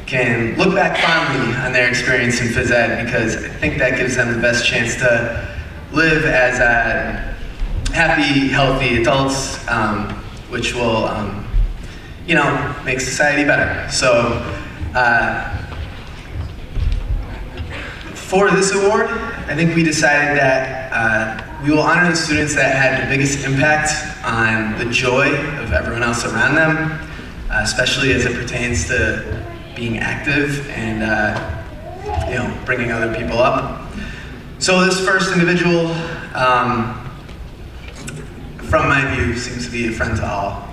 can look back fondly on their experience in phys ed, because I think that gives them the best chance to live as happy, healthy adults, which will, you know, make society better. So for this award, I think we decided that we will honor the students that had the biggest impact on the joy of everyone else around them, especially as it pertains to being active and you know, bringing other people up. So this first individual, from my view, seems to be a friend to all.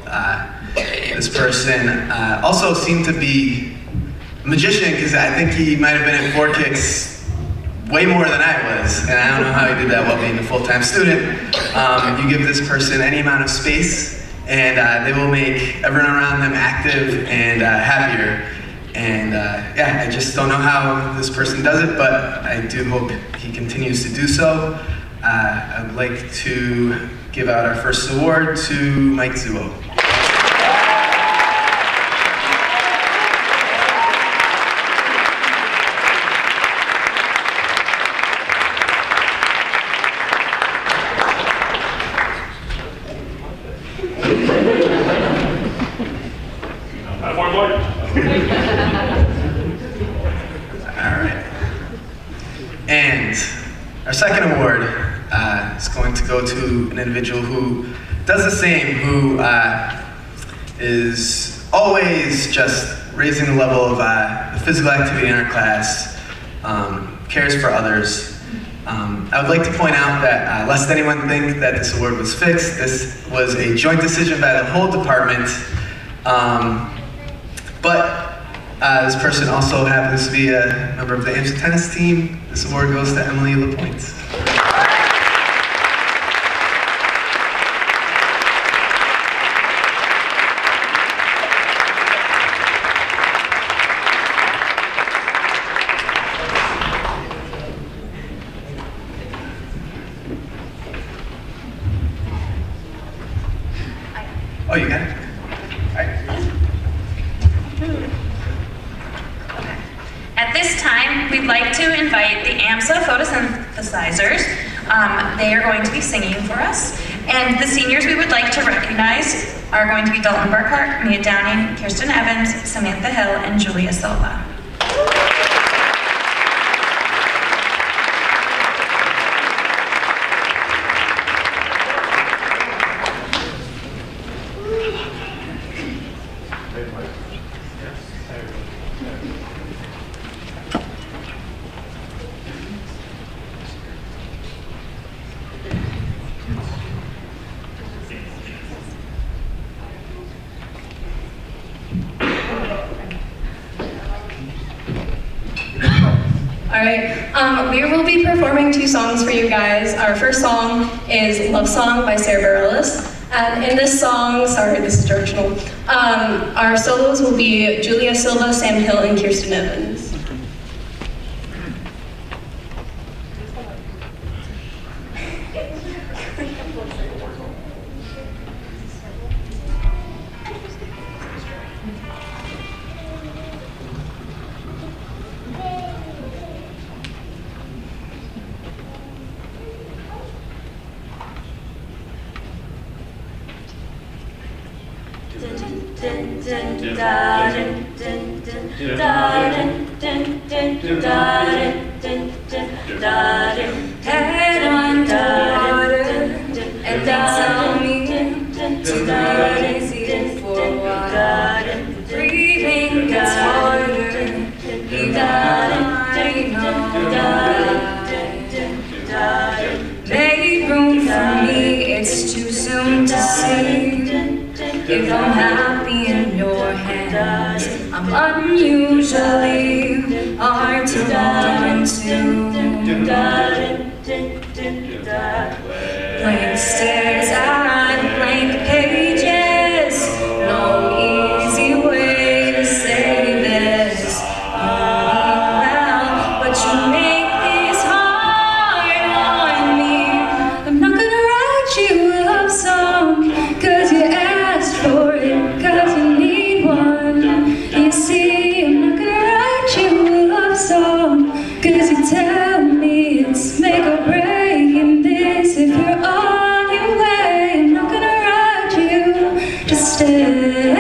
This person also seemed to be a magician, because I think he might have been at 4 Kicks way more than I was, and I don't know how he did that while being a full-time student. You give this person any amount of space, and they will make everyone around them active and happier. And yeah, I just don't know how this person does it, but I do hope he continues to do so. I would like to give out our first award to Mike Zuo. Our second award is going to go to an individual who does the same, who is always just raising the level of the physical activity in our class, cares for others. I would like to point out that lest anyone think that this award was fixed, this was a joint decision by the whole department, but this person also happens to be a member of the AMSA tennis team. This award goes to Emily LaPointe. Oh, you got it? At this time, we'd like to invite the AMSA photosynthesizers. They are going to be singing for us. And the seniors we would like to recognize are going to be Dalton Burkhart, Mia Downing, Kirsten Evans, Samantha Hill, and Julia Silva. We will be performing 2 songs for you guys. Our first song is Love Song by Sarah Bareilles. And in this song, sorry, this is directional, our solos will be Julia Silva, Sam Hill, and Kirsten Evans. Head underwater, and that's on me to breathe easy for a while. Breathing gets harder, you gotta know. Make room for me, it's too soon to see. If I'm happy in your hands, I'm unusually hard to run to. Blank stares and blank pages, no easy way to say this. Well, but you make this hard on me. I'm not gonna write you a love song, cause you asked for it, cause you need one. You see, I'm not gonna write you a love song, cause you tell me it's make or break in this. If you're on your way, I'm not gonna write you, just stay.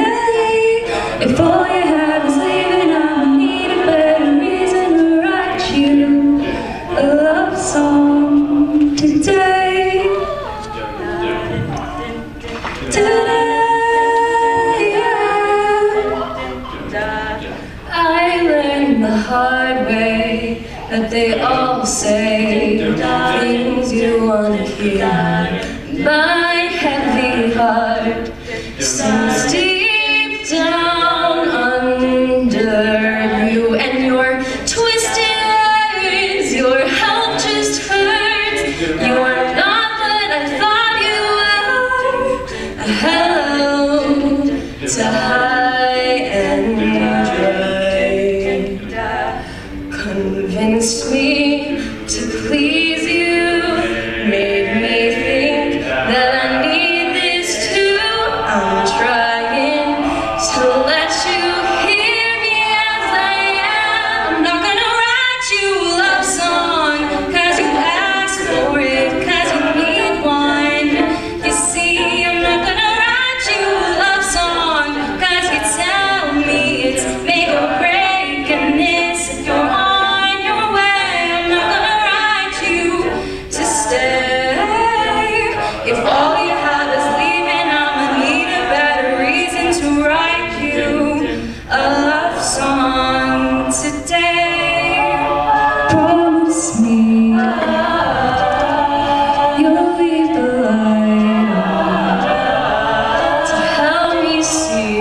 If all you have is leaving, I'ma need a better reason to write you a love song today. I learned the hard way that they all say things you wanna hear. My heavy heart sinks deep down under you, and your twisted words, your help just hurts. You are not what I thought you were. A hello to high and dry. Convinced me to please you, made me think that I need this too. I'm trying to let you hear me as I am. I'm not gonna write you a love song, cause you asked for it, cause you need one. You see, I'm not gonna write you a love song, cause you tell me it's make or break in this. If you're on your way, I'm not gonna write you to stay. If all you have is leaving, I'ma need a better reason to write you a love song today. Promise me you'll leave the light on to help me see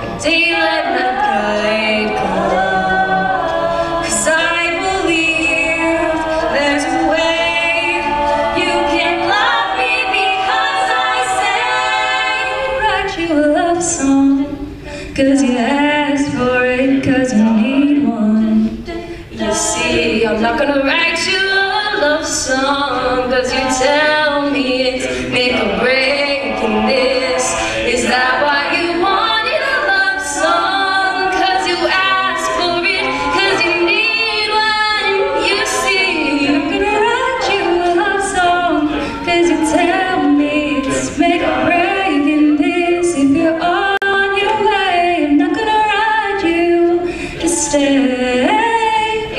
the daylight not guide come. 'Cause I believe there's a way you can love me, because I say write you a love song, 'cause you asked for it, 'cause you need one. You see, I'm not gonna write you a love song, 'cause you tell me it's make or break in this. Is that why you wanted a love song? 'Cause you asked for it, 'cause you need one. You see, I'm gonna write you a love song, 'cause you tell me it's make or break in this. If you're on your way, I'm not gonna write you to stay.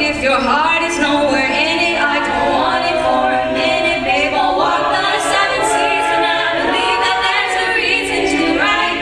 If your heart is nowhere in it, I don't want it for a minute, babe. I'll walk the 7 seas, and I believe that there's a reason to write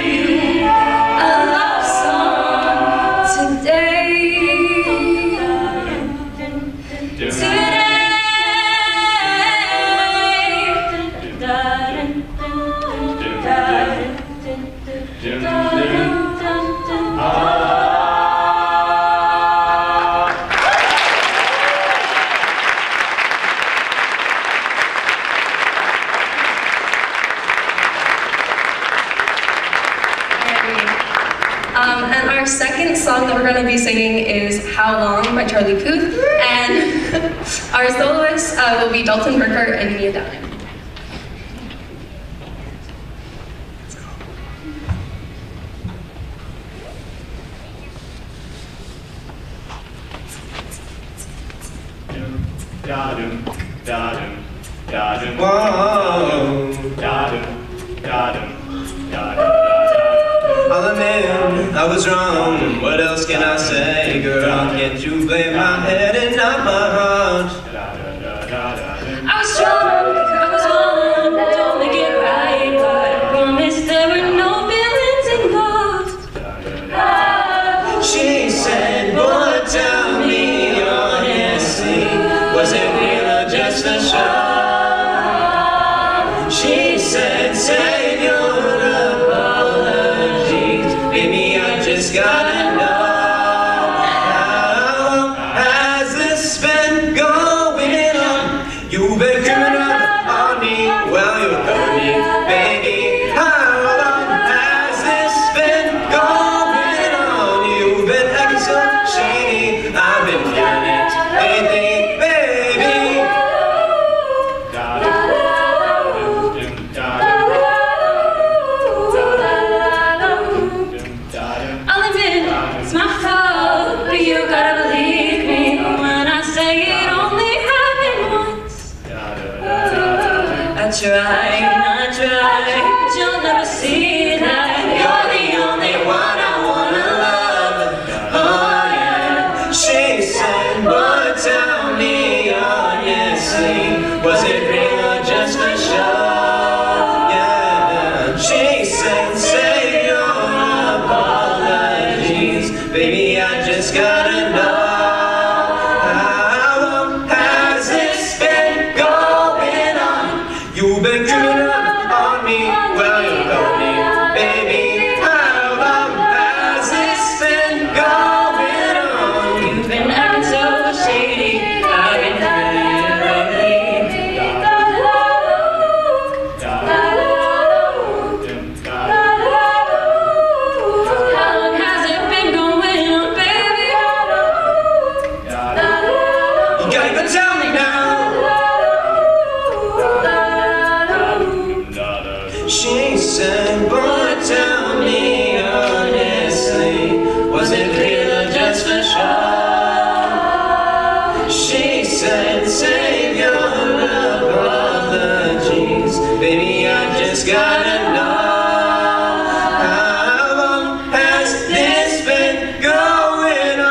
our second song that we're going to be singing is How Long by Charlie Puth, and our soloists will be Dalton Burkhart and Mia Downing. I'll admit I was wrong. What else can I say, girl? Can't you blame my head and not my heart? I was strong, I was wrong, don't make it right, but I promise there were no feelings involved. She said, boy, tell me honestly, was it real or just a show? She said, save your apologies, baby, I just gotta know. How has this been going on? You've been coming up on me, well, you're coming, baby. How long has this been going on? You've been acting so shady, I've been feeling it lately, baby. I'll admit it's my fault, but you gotta believe me when I say it only happened once. I try, but you'll never see that you're the only one I wanna love. Oh yeah, she said, but tell me honestly, was it real or just a show? Yeah, she said, save your apologies, baby, I just gotta know. How long has this been going on? You've been coming up on me, well, you know me, baby. How long has this been going on? You've been acting so shady, I've been feeling it lately. How long has it been going on, baby? You gotta go tell me now. She said, boy, tell me honestly, was it real or just a show? She said, save your apologies, baby, I just gotta know. How long has this been going on?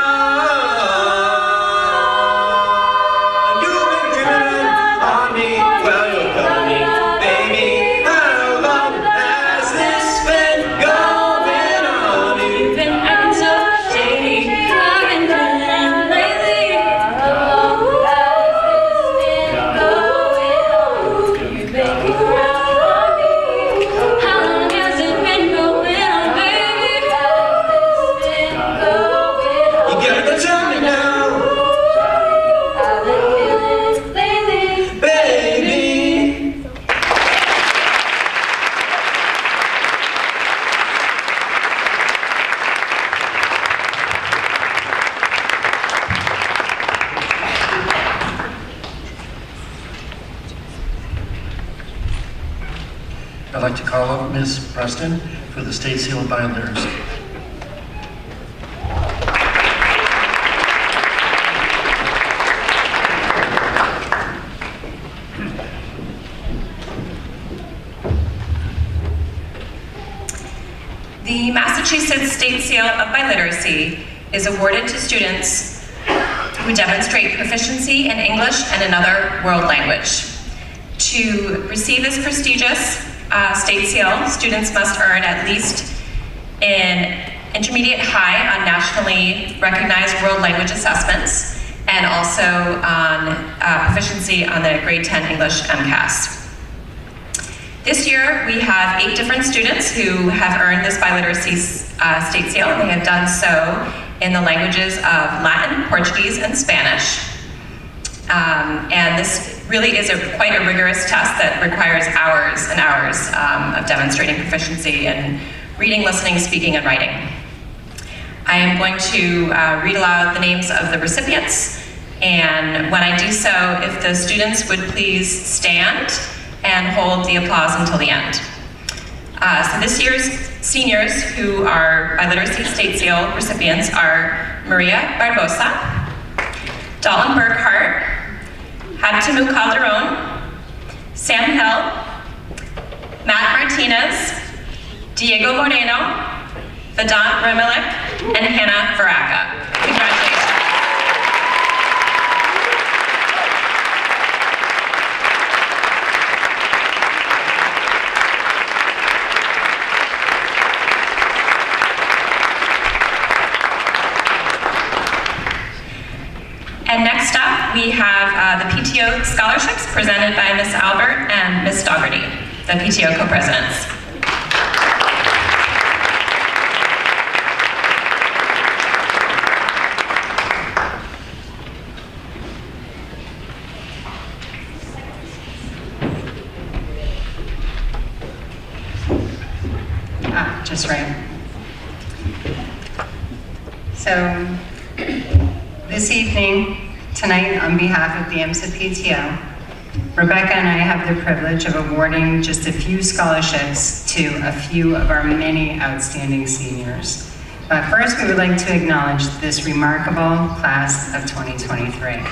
You've been giving up on me, well, you're coming, baby. How long has this been going on? You've been acting so shady, I've been feeling it lately. You've been keeping up on me. How long has it been going on, baby? You gotta go tell me now, baby. I'd like to call up Ms. Preston for the State Seal by Literacy. The Massachusetts State Seal of Biliteracy is awarded to students who demonstrate proficiency in English and another world language. To receive this prestigious state seal, students must earn at least an intermediate high on nationally recognized world language assessments and also on proficiency on the grade 10 English MCAS. This year, we have 8 different students who have earned this biliteracy state seal. They have done so in the languages of Latin, Portuguese, and Spanish. And this really is quite a rigorous test that requires hours and hours of demonstrating proficiency in reading, listening, speaking, and writing. I am going to read aloud the names of the recipients, and when I do so, if the students would please stand and hold the applause until the end. So this year's seniors who are Biliteracy State Seal recipients are Maria Barbosa, Dalton Burkhart, Habtamu Calderon, Sam Hill, Matt Martinez, Diego Moreno, Vedant Remilik, and Hannah Varaca. Congratulations. And next up, we have the PTO scholarships presented by Ms. Albert and Ms. Dougherty, the PTO co-presidents. Just right. So, this evening, tonight, on behalf of the AMSA PTO, Rebecca and I have the privilege of awarding just a few scholarships to a few of our many outstanding seniors. But first, we would like to acknowledge this remarkable class of 2023.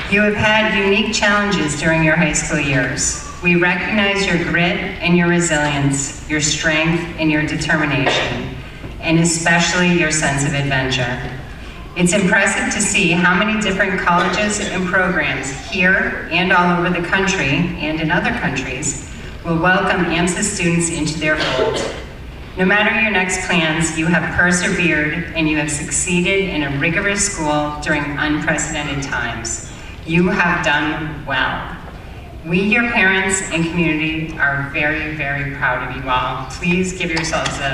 You have had unique challenges during your high school years. We recognize your grit and your resilience, your strength and your determination, and especially your sense of adventure. It's impressive to see how many different colleges and programs here and all over the country and in other countries will welcome AMSA students into their fold. No matter your next plans, you have persevered and you have succeeded in a rigorous school during unprecedented times. You have done well. We, your parents and community, are very, very proud of you all. Please give yourselves a...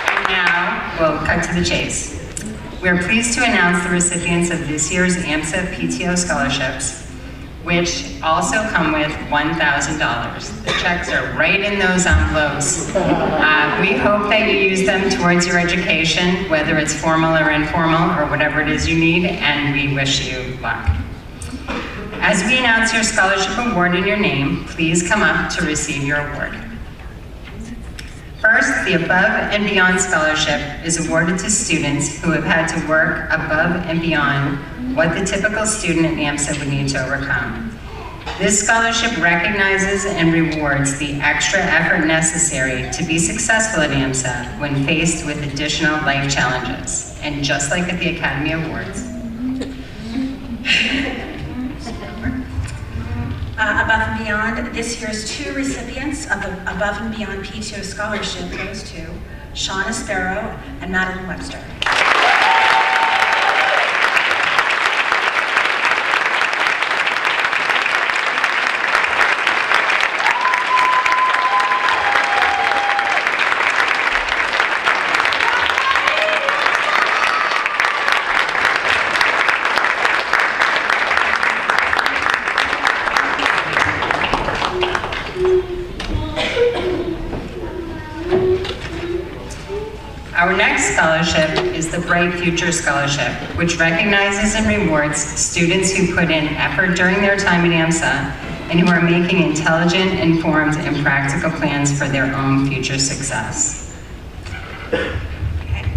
And now, we'll cut to the chase. We are pleased to announce the recipients of this year's AMSA PTO scholarships, which also come with $1,000. The checks are right in those envelopes. We hope that you use them towards your education, whether it's formal or informal, or whatever it is you need, and we wish you luck. As we announce your scholarship award in your name, please come up to receive your award. First, the Above and Beyond Scholarship is awarded to students who have had to work above and beyond what the typical student at AMSA would need to overcome. This scholarship recognizes and rewards the extra effort necessary to be successful at AMSA when faced with additional life challenges. And just like at the Academy Awards. Above and Beyond, this year's two recipients of the Above and Beyond PTO Scholarship goes to Shauna Sparrow and Madeline Webster. Our next scholarship is the Bright Future Scholarship, which recognizes and rewards students who put in effort during their time at AMSA and who are making intelligent, informed, and practical plans for their own future success. Okay.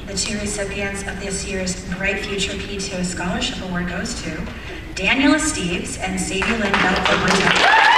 The two recipients of this year's Bright Future PTO Scholarship Award goes to Daniela Steves and Sadie Lynn Belfort.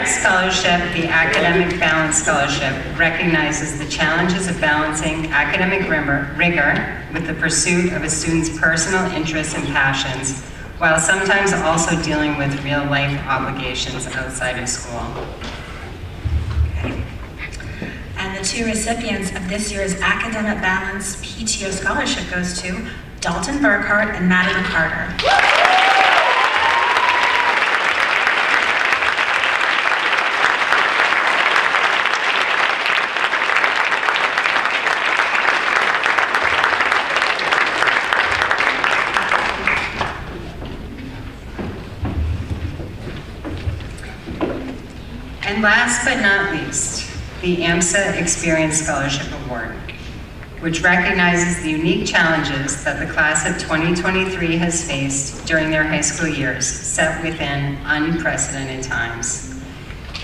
next scholarship, the Academic Balance Scholarship, recognizes the challenges of balancing academic rigor with the pursuit of a student's personal interests and passions, while sometimes also dealing with real-life obligations outside of school. And the two recipients of this year's Academic Balance PTO Scholarship goes to Dalton Burkhart and Madeline Carter. And last but not least, the AMSA Experience Scholarship Award, which recognizes the unique challenges that the class of 2023 has faced during their high school years, set within unprecedented times.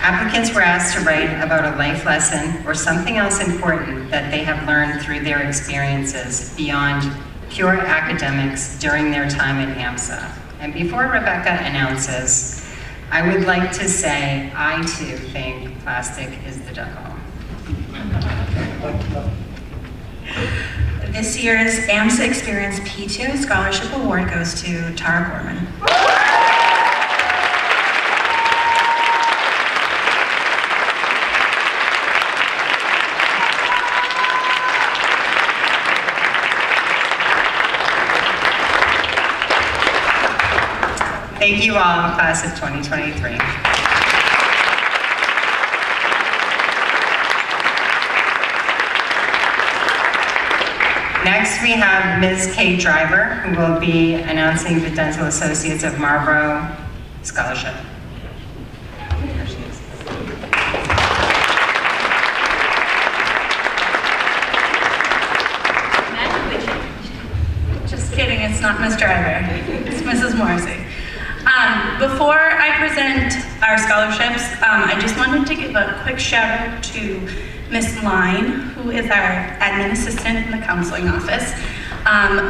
Applicants were asked to write about a life lesson or something else important that they have learned through their experiences beyond pure academics during their time at AMSA. And before Rebecca announces, I would like to say I too think plastic is the devil. This year's AMSA Experience PTO Scholarship Award goes to Tara Gorman. Thank you all, class of 2023. Next, we have Ms. Kate Driver, who will be announcing the Dental Associates of Marlborough Scholarship. There she is. Just kidding, it's not Ms. Driver, it's Mrs. Morrissey. Before I present our scholarships, I just wanted to give a quick shout out to Miss Line, who is our admin assistant in the counseling office.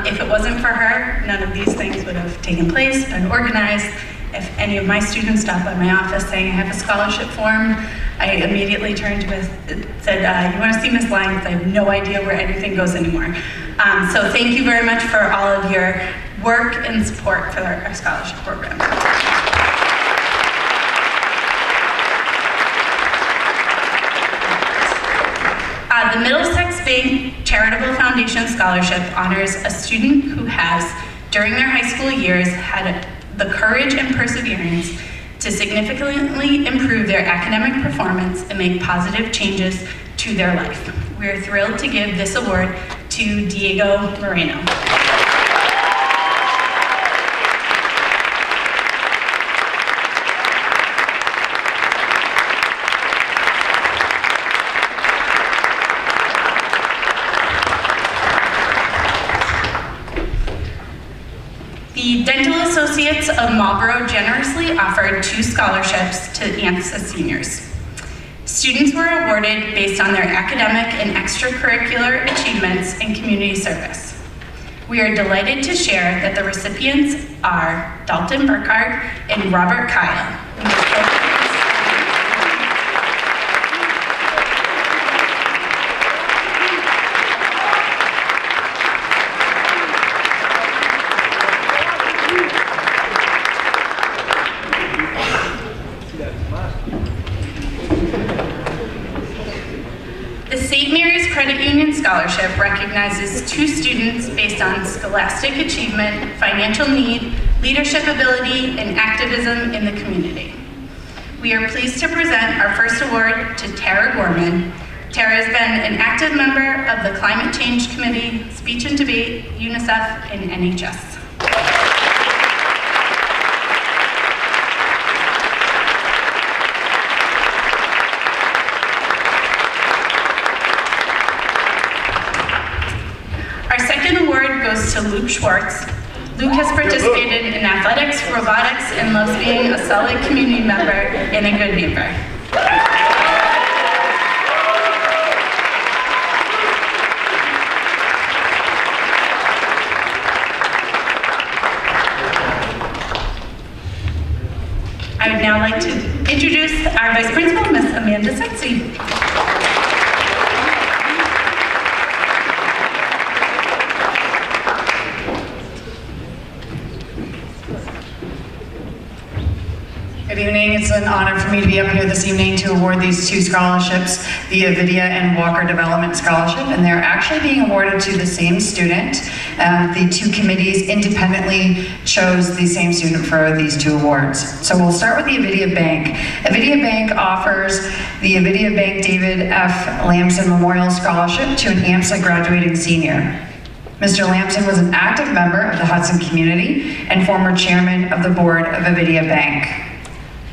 If it wasn't for her, none of these things would have taken place, been organized. If any of my students stopped by my office saying I have a scholarship form, I immediately turned to said, you want to see Miss Line, because I have no idea where anything goes anymore. So thank you very much for all of your work and support for our scholarship program. The Middlesex Bank Charitable Foundation Scholarship honors a student who has, during their high school years, had the courage and perseverance to significantly improve their academic performance and make positive changes to their life. We're thrilled to give this award to Diego Moreno. The Dental Associates of Marlborough generously offered 2 scholarships to AMSA seniors. Students were awarded based on their academic and extracurricular achievements and community service. We are delighted to share that the recipients are Dalton Burkhart and Robert Kyle. Scholarship recognizes 2 students based on scholastic achievement, financial need, leadership ability, and activism in the community. We are pleased to present our first award to Tara Gorman. Tara has been an active member of the Climate Change Committee, Speech and Debate, UNICEF, and NHS. Goes to Luke Schwartz. Luke has participated in athletics, robotics, and loves being a solid community member and a good neighbor. I would now like to introduce our Vice Principal, Ms. Amanda Setzi. Good evening. It's an honor for me to be up here this evening to award these 2 scholarships, the Avidia and Walker Development Scholarship, and they're actually being awarded to the same student. The 2 committees independently chose the same student for these 2 awards. So we'll start with the Avidia Bank. Avidia Bank offers the Avidia Bank David F. Lamson Memorial Scholarship to an AMSA graduating senior. Mr. Lamson was an active member of the Hudson community and former chairman of the board of Avidia Bank.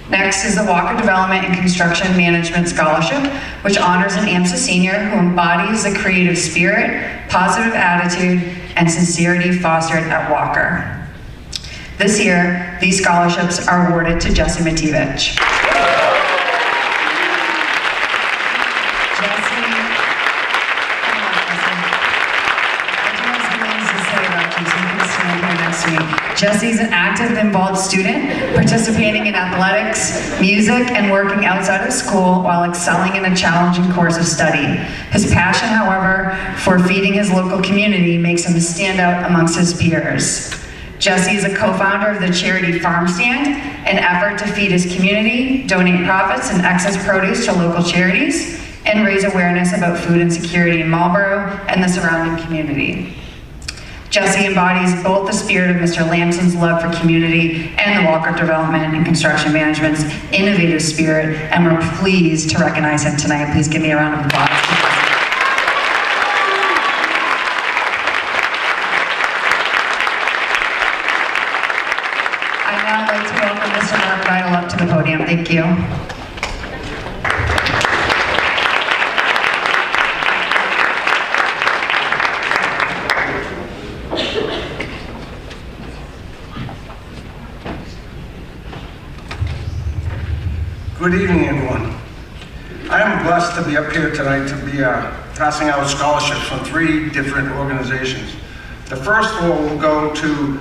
Next is the Walker Development and Construction Management Scholarship, which honors an AMSA senior who embodies the creative spirit, positive attitude, and sincerity fostered at Walker. This year, these scholarships are awarded to Jesse Mativich. Jesse's an active and involved student, participating in athletics, music, and working outside of school while excelling in a challenging course of study. His passion, however, for feeding his local community makes him stand out amongst his peers. Jesse is a co-founder of the charity Farm Stand, an effort to feed his community, donate profits and excess produce to local charities, and raise awareness about food insecurity in Marlborough and the surrounding community. Jesse embodies both the spirit of Mr. Lamson's love for community and the Walker Development and Construction Management's innovative spirit, and we're pleased to recognize him tonight. Please give me a round of applause. I'd now like to welcome Mr. Mark Vidal up to the podium. Thank you. Good evening, everyone. I am blessed to be up here tonight to be passing out scholarships from 3 different organizations. The first one will go to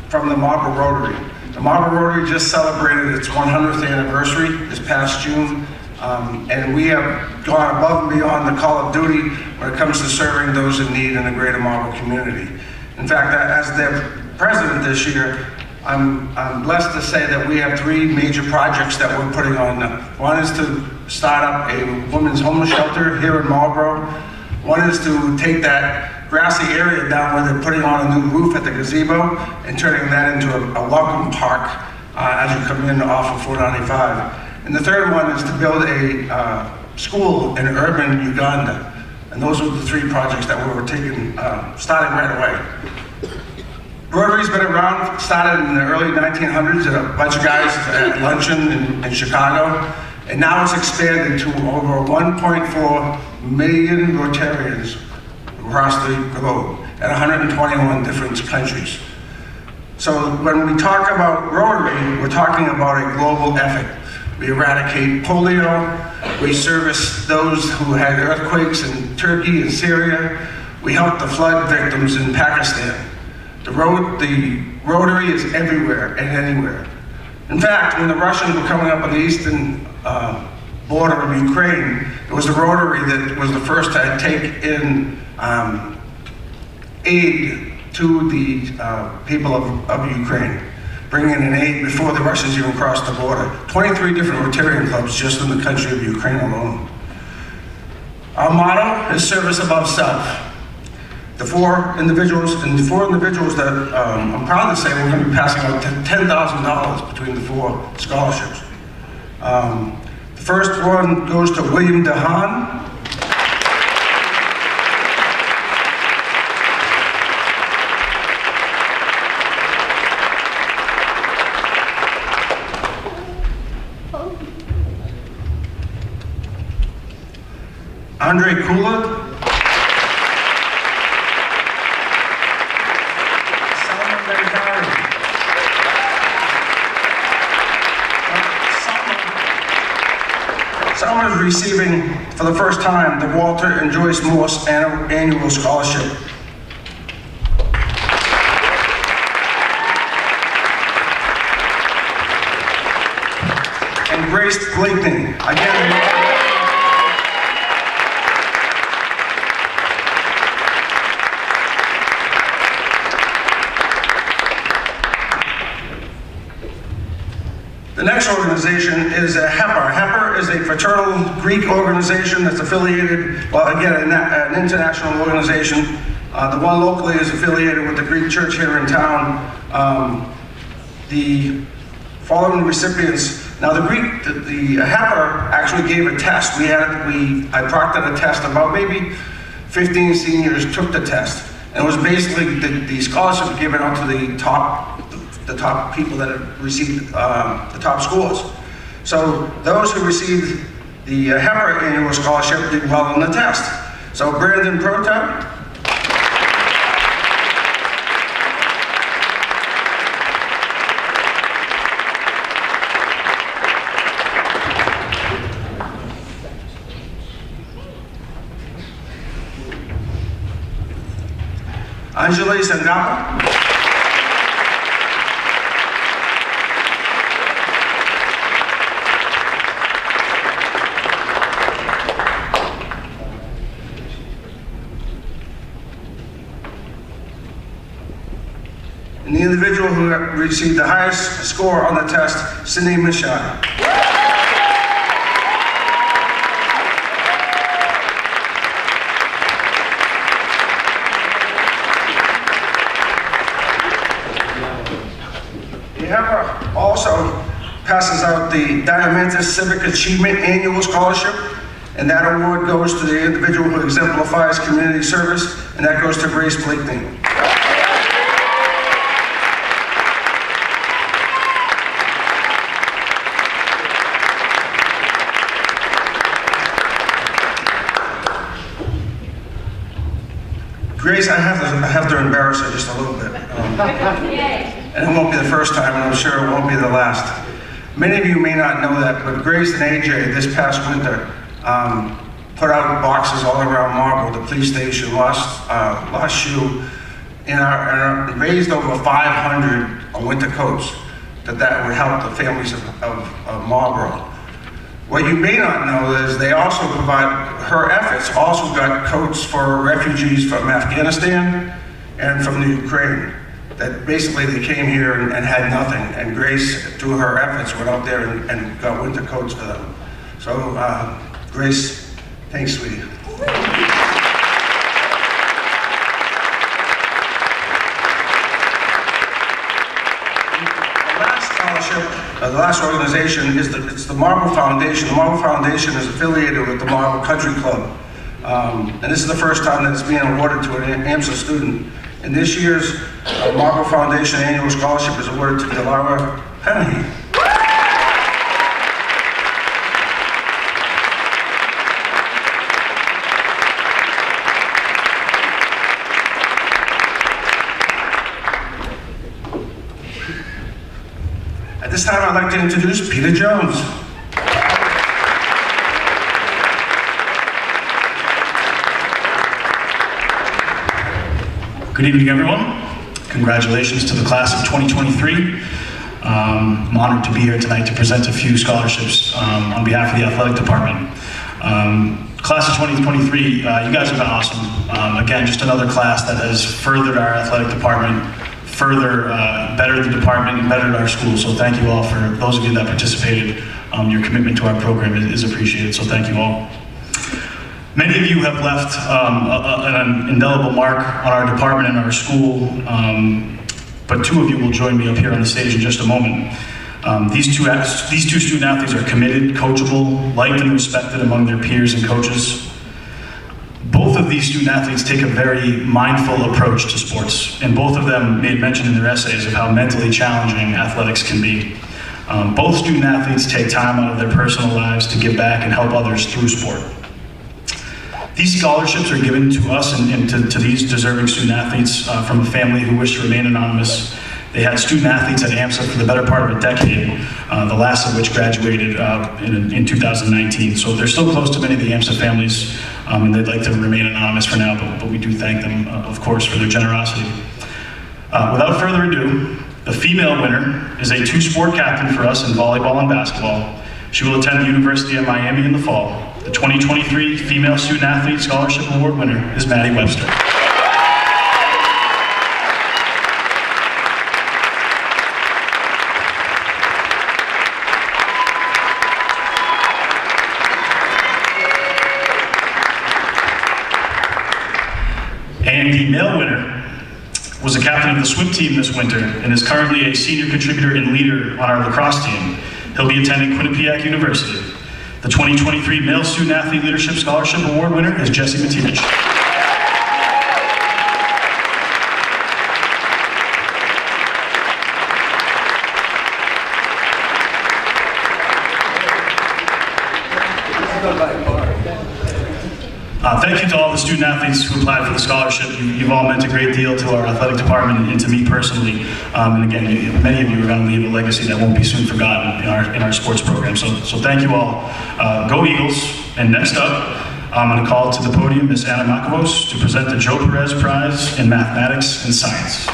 from the Marlborough Rotary. The Marlborough Rotary just celebrated its 100th anniversary this past June, and we have gone above and beyond the call of duty when it comes to serving those in need in the greater Marlborough community. In fact, as their president this year, I'm blessed to say that we have 3 major projects that we're putting on. One is to start up a women's homeless shelter here in Marlborough. One is to take that grassy area down where they're putting on a new roof at the gazebo and turning that into a welcome park as you come in off of 495. And the third one is to build a school in urban Uganda. And those are the 3 projects that we were starting right away. Rotary's been around, started in the early 1900s, at a bunch of guys at luncheon in Chicago, and now it's expanded to over 1.4 million Rotarians across the globe at 121 different countries. So when we talk about Rotary, we're talking about a global effort. We eradicate polio, we service those who had earthquakes in Turkey and Syria, we help the flood victims in Pakistan. The Rotary is everywhere and anywhere. In fact, when the Russians were coming up on the eastern border of Ukraine, it was the Rotary that was the first to take in aid to the people of Ukraine, bringing in aid before the Russians even crossed the border. 23 different Rotarian clubs just in the country of Ukraine alone. Our motto is service above self. The 4 individuals that I'm proud to say we're going to be passing out $10,000 between the 4 scholarships. The first one goes to William DeHaan. Andre Kula. Someone is receiving, for the first time, the Walter and Joyce Morse Annual Scholarship. And Grace Blakeney. Again, the next organization is HEPR. HEPR is a fraternal Greek organization that's affiliated, well, again, an international organization. The one locally is affiliated with the Greek church here in town. The following recipients, now the HEPR actually gave a test. I proctored a test, about maybe 15 seniors took the test. And it was basically the scholarship given out to the top people that have received the top scores. So those who received the HEPR annual scholarship did well on the test. So Brandon Protop, Angela Sangapa, and the individual who received the highest score on the test, Cindy Michaud. HEPR also passes out the Diamantis Civic Achievement Annual Scholarship, and that award goes to the individual who exemplifies community service, and that goes to Grace Blakeney. Grace, I have to embarrass her just a little bit. And it won't be the first time, and I'm sure it won't be the last. Many of you may not know that, but Grace and AJ this past winter put out boxes all around Marlborough, the police station, Lost Shoe, and raised over 500 winter coats that would help the families of Marlborough. What you may not know is they also her efforts also got coats for refugees from Afghanistan and from the Ukraine. That basically they came here and had nothing, and Grace, through her efforts, went out there and got winter coats for them. So, Grace, thanks, sweetie. The last organization is it's the Marble Foundation. The Marble Foundation is affiliated with the Marble Country Club. And this is the first time that it's being awarded to an AMSA student. And this year's Marble Foundation Annual Scholarship is awarded to Delara Penny. At this time, I'd like to introduce Peter Jones. Good evening, everyone. Congratulations to the class of 2023. I'm honored to be here tonight to present a few scholarships on behalf of the athletic department. Class of 2023, you guys have been awesome. Again, just another class that has furthered our athletic department, bettered the department, and bettered our school. So thank you all. For those of you that participated, your commitment to our program is appreciated, so thank you all. Many of you have left an indelible mark on our department and our school, but two of you will join me up here on the stage in just a moment. These two student athletes are committed, coachable, liked and respected among their peers and coaches. Both of these student athletes take a very mindful approach to sports, and both of them made mention in their essays of how mentally challenging athletics can be. Both student athletes take time out of their personal lives to give back and help others through sport. These scholarships are given to us and to these deserving student athletes from a family who wish to remain anonymous. They had student athletes at AMSA for the better part of a decade, the last of which graduated in 2019. So they're still close to many of the AMSA families, and they'd like to remain anonymous for now, but we do thank them, of course, for their generosity. Without further ado, the female winner is a two-sport captain for us in volleyball and basketball. She will attend the University of Miami in the fall. The 2023 Female Student Athlete Scholarship Award winner is Maddie Webster. And the male winner was the captain of the swim team this winter and is currently a senior contributor and leader on our lacrosse team. He'll be attending Quinnipiac University. The 2023 Male Student Athlete Leadership Scholarship Award winner is Jesse Matevich. Thank you to all the student athletes who applied for the scholarship. You've all meant a great deal to our athletic department and to me personally. And again, many of you are going to leave a legacy that won't be soon forgotten in our sports program. So thank you all. Go Eagles. And next up, I'm going to call to the podium Ms. Anna Makavos to present the Joe Perez Prize in Mathematics and Science.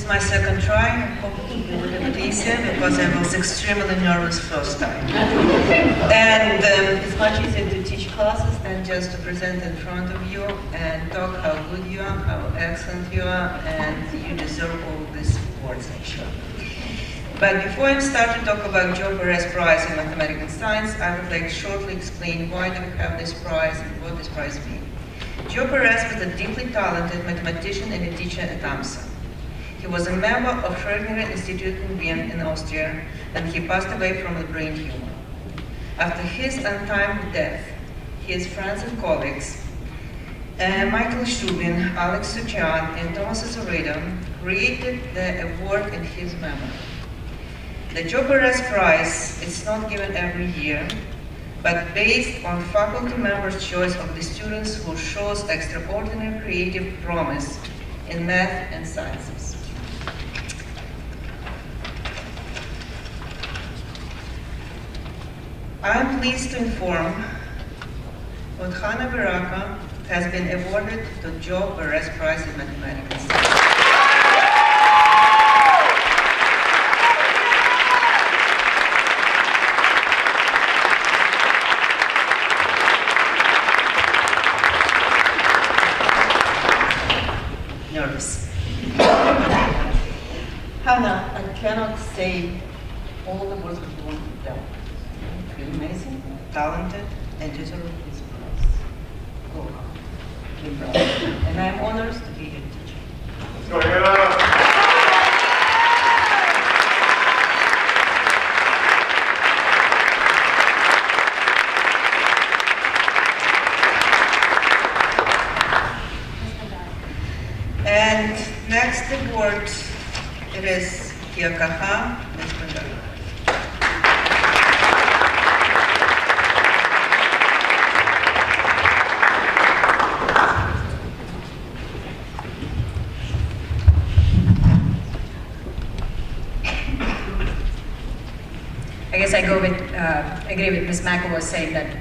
My second try. I hope it will be a little bit easier because I was extremely nervous first time. And it's much easier to teach classes than just to present in front of you and talk how good you are, how excellent you are, and you deserve all these awards, I'm sure. But before I start to talk about Joe Perez Prize in Mathematics and Science, I would like to shortly explain why do we have this prize and what this prize means. Joe Perez was a deeply talented mathematician and a teacher at AMSA. He was a member of Schrödinger Institute in Vienna in Austria, and he passed away from a brain tumor. After his untimely death, his friends and colleagues, Michael Shubin, Alex Suchan, and Thomas Azoredo, created the award in his memory. The Joe Perez Prize is not given every year, but based on faculty members' choice of the students who shows extraordinary creative promise in math and sciences. I am pleased to inform that Hannah Baraka has been awarded the Joe Perez Prize in Mathematics and Science. Nervous. Hannah, I cannot say all the words that you want to tell. You're amazing, talented, and deserve this prize. Go on. Be proud. And I'm honored to be your teacher. Let's go. And next award, it is Kiakaha. I guess I agree with Ms. McAvoy saying that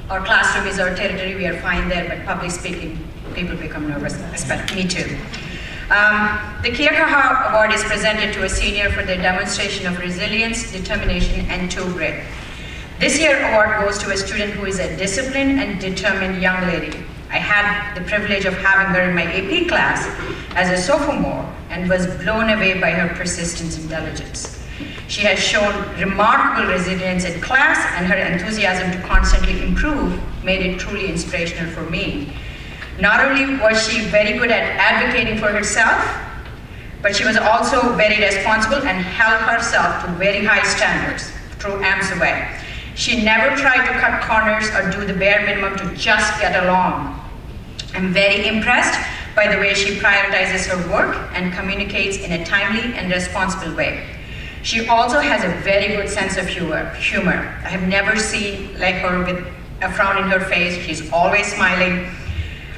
our classroom is our territory, we are fine there, but public speaking, people become nervous, me too. The Kiakaha Award is presented to a senior for their demonstration of resilience, determination, and grit. This year's award goes to a student who is a disciplined and determined young lady. I had the privilege of having her in my AP class as a sophomore and was blown away by her persistence and diligence. She has shown remarkable resilience in class, and her enthusiasm to constantly improve made it truly inspirational for me. Not only was she very good at advocating for herself, but she was also very responsible and held herself to very high standards through AMSA way. She never tried to cut corners or do the bare minimum to just get along. I'm very impressed by the way she prioritizes her work and communicates in a timely and responsible way. She also has a very good sense of humor. I have never seen like her with a frown in her face. She's always smiling.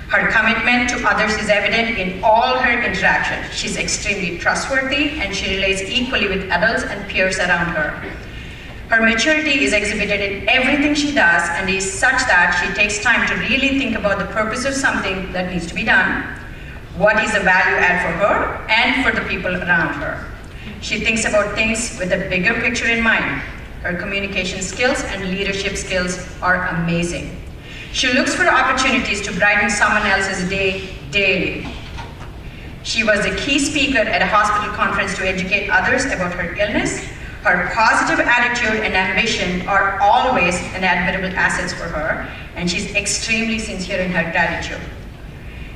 Her commitment to others is evident in all her interactions. She's extremely trustworthy and she relates equally with adults and peers around her. Her maturity is exhibited in everything she does and is such that she takes time to really think about the purpose of something that needs to be done, what is a value add for her and for the people around her. She thinks about things with a bigger picture in mind. Her communication skills and leadership skills are amazing. She looks for opportunities to brighten someone else's day daily. She was a key speaker at a hospital conference to educate others about her illness. Her positive attitude and ambition are always an admirable assets for her, and she's extremely sincere in her gratitude.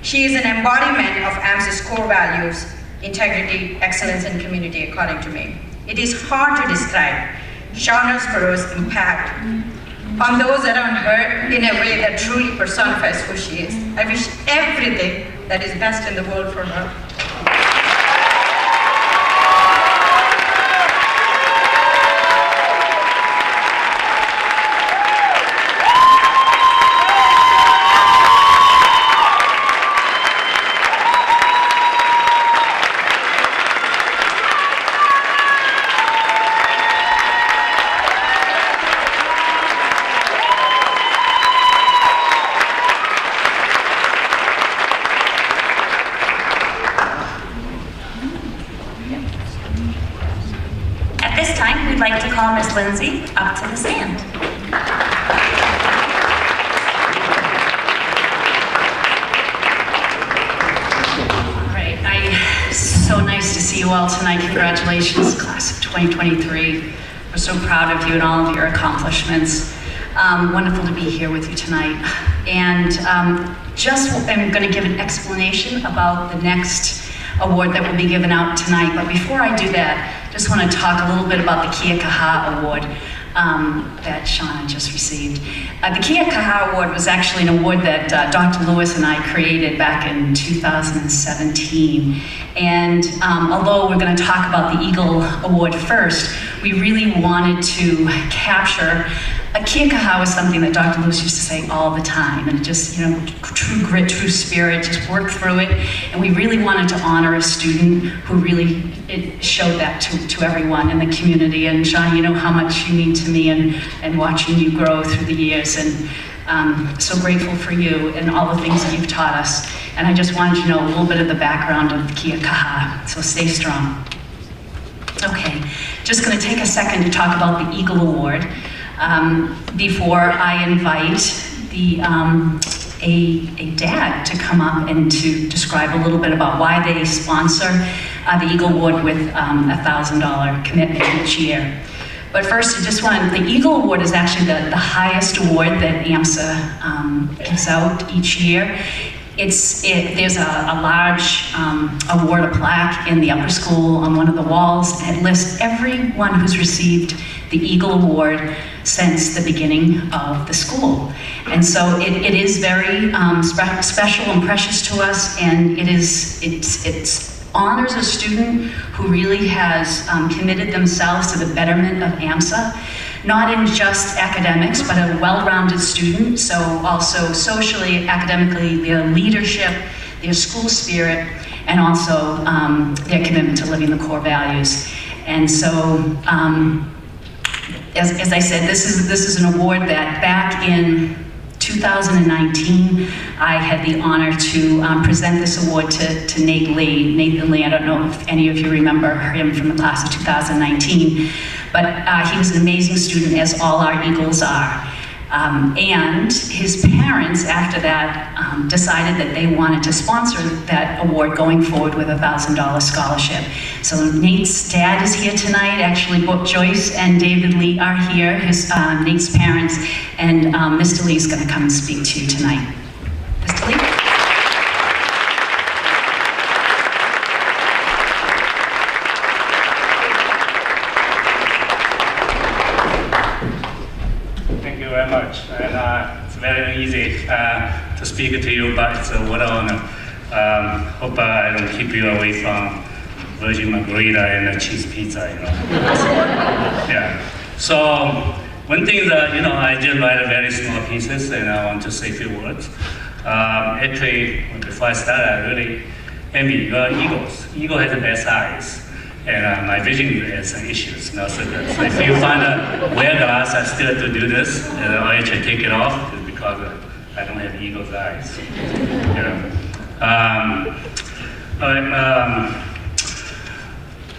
She is an embodiment of AMS's core values, integrity, excellence, and community, according to me. It is hard to describe Shaughnesborough's impact on those around her in a way that truly personifies who she is. I wish everything that is best in the world for her. Miss Lindsay up to the stand. Great. So nice to see you all tonight. Congratulations, class of 2023. We're so proud of you and all of your accomplishments. Wonderful to be here with you tonight. And I'm going to give an explanation about the next award that will be given out tonight. But before I do that, just want to talk a little bit about the Kia Kaha Award that Shauna just received. The Kia Kaha Award was actually an award that Dr. Lewis and I created back in 2017. And although we're going to talk about the Eagle Award first, we really wanted to capture Kia Kaha was something that Dr. Lewis used to say all the time, and just, true grit, true spirit, just work through it. And we really wanted to honor a student who really showed that to everyone in the community. And Sean, you know how much you mean to me and watching you grow through the years. And so grateful for you and all the things that you've taught us. And I just wanted you to know a little bit of the background of Kia Kaha, so stay strong. Okay, just going to take a second to talk about the Eagle Award. Before I invite a dad to come up and to describe a little bit about why they sponsor the Eagle Award with a $1,000 commitment each year. But first, I just want the Eagle Award is actually the highest award that AMSA gives out each year. There's a large award, a plaque in the upper school on one of the walls, and it lists everyone who's received the Eagle Award since the beginning of the school. And so it is very special and precious to us, and it honors a student who really has committed themselves to the betterment of AMSA, not in just academics, but a well-rounded student, so also socially, academically, their leadership, their school spirit, and also their commitment to living the core values. And so, as I said, this is an award that back in 2019, I had the honor to present this award to Nathan Lee. I don't know if any of you remember him from the class of 2019, but he was an amazing student, as all our Eagles are. And his parents, after that, decided that they wanted to sponsor that award going forward with a $1,000 scholarship. So Nate's dad is here tonight. Actually, both Joyce and David Lee are here, Nate's parents, and Mr. Lee is going to come and speak to you tonight. Mr. Lee? Very much, and it's very easy to speak to you, but it's what an honor. Hope I don't keep you away from Virgin Margarita and the cheese pizza, Yeah. So one thing that I just write very small pieces, and I want to say a few words. Actually, before I start, I really envy your Eagles. Eagle has the best eyes, and my vision is an issue. So if you find a wear glass, I still have to do this, and I actually take it off because I don't have eagle's eyes.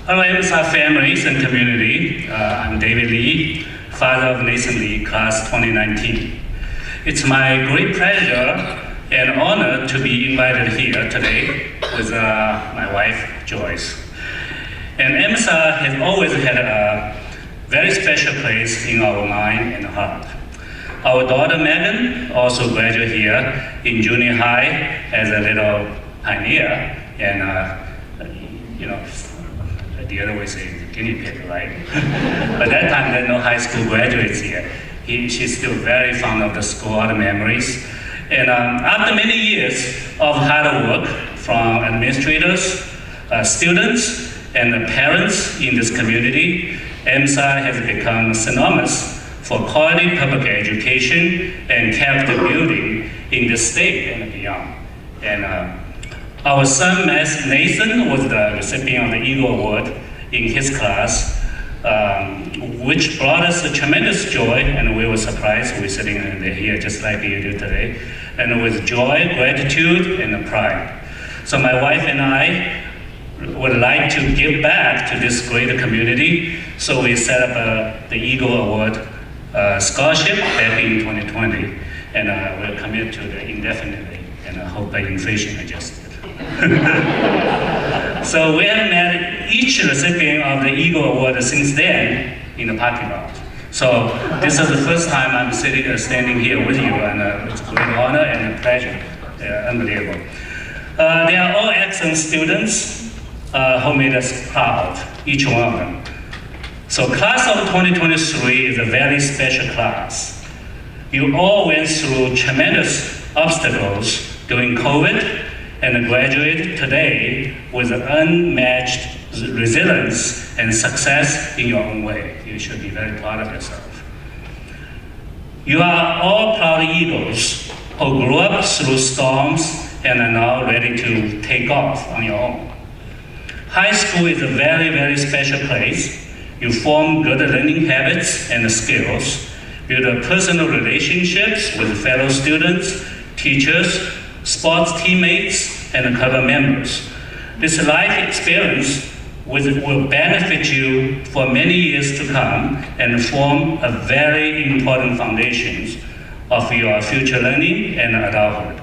Hello, MSR families and community. I'm David Lee, father of Nathan Lee, class 2019. It's my great pleasure and honor to be invited here today with my wife, Joyce. And MSR has always had a very special place in our mind and heart. Our daughter Megan also graduated here in junior high as a little pioneer, and the other way say guinea pig, right? But that time there were no high school graduates here. She's still very fond of the school, all the memories. And after many years of hard work from administrators, students, and parents in this community, MSR has become synonymous for quality public education and character building in the state and beyond. And our son Nathan was the recipient of the Eagle Award in his class, which brought us a tremendous joy, and we were surprised. We're sitting here just like you do today, and with joy, gratitude, and pride. So my wife and I would like to give back to this great community, so we set up the Eagle Award scholarship back in 2020, and we're committed to it indefinitely, and I hope that inflation adjusted. So we have met each recipient of the Eagle Award since then in the parking lot. So this is the first time I'm standing here with you, and it's a great honor and a pleasure. Unbelievable. They are all excellent students who made us proud, each one of them. So class of 2023 is a very special class. You all went through tremendous obstacles during COVID and graduated today with unmatched resilience and success in your own way. You should be very proud of yourself. You are all proud eagles who grew up through storms and are now ready to take off on your own. High school is a very, very special place. You form good learning habits and skills, build personal relationships with fellow students, teachers, sports teammates, and club members. This life experience will benefit you for many years to come and form a very important foundation of your future learning and adulthood.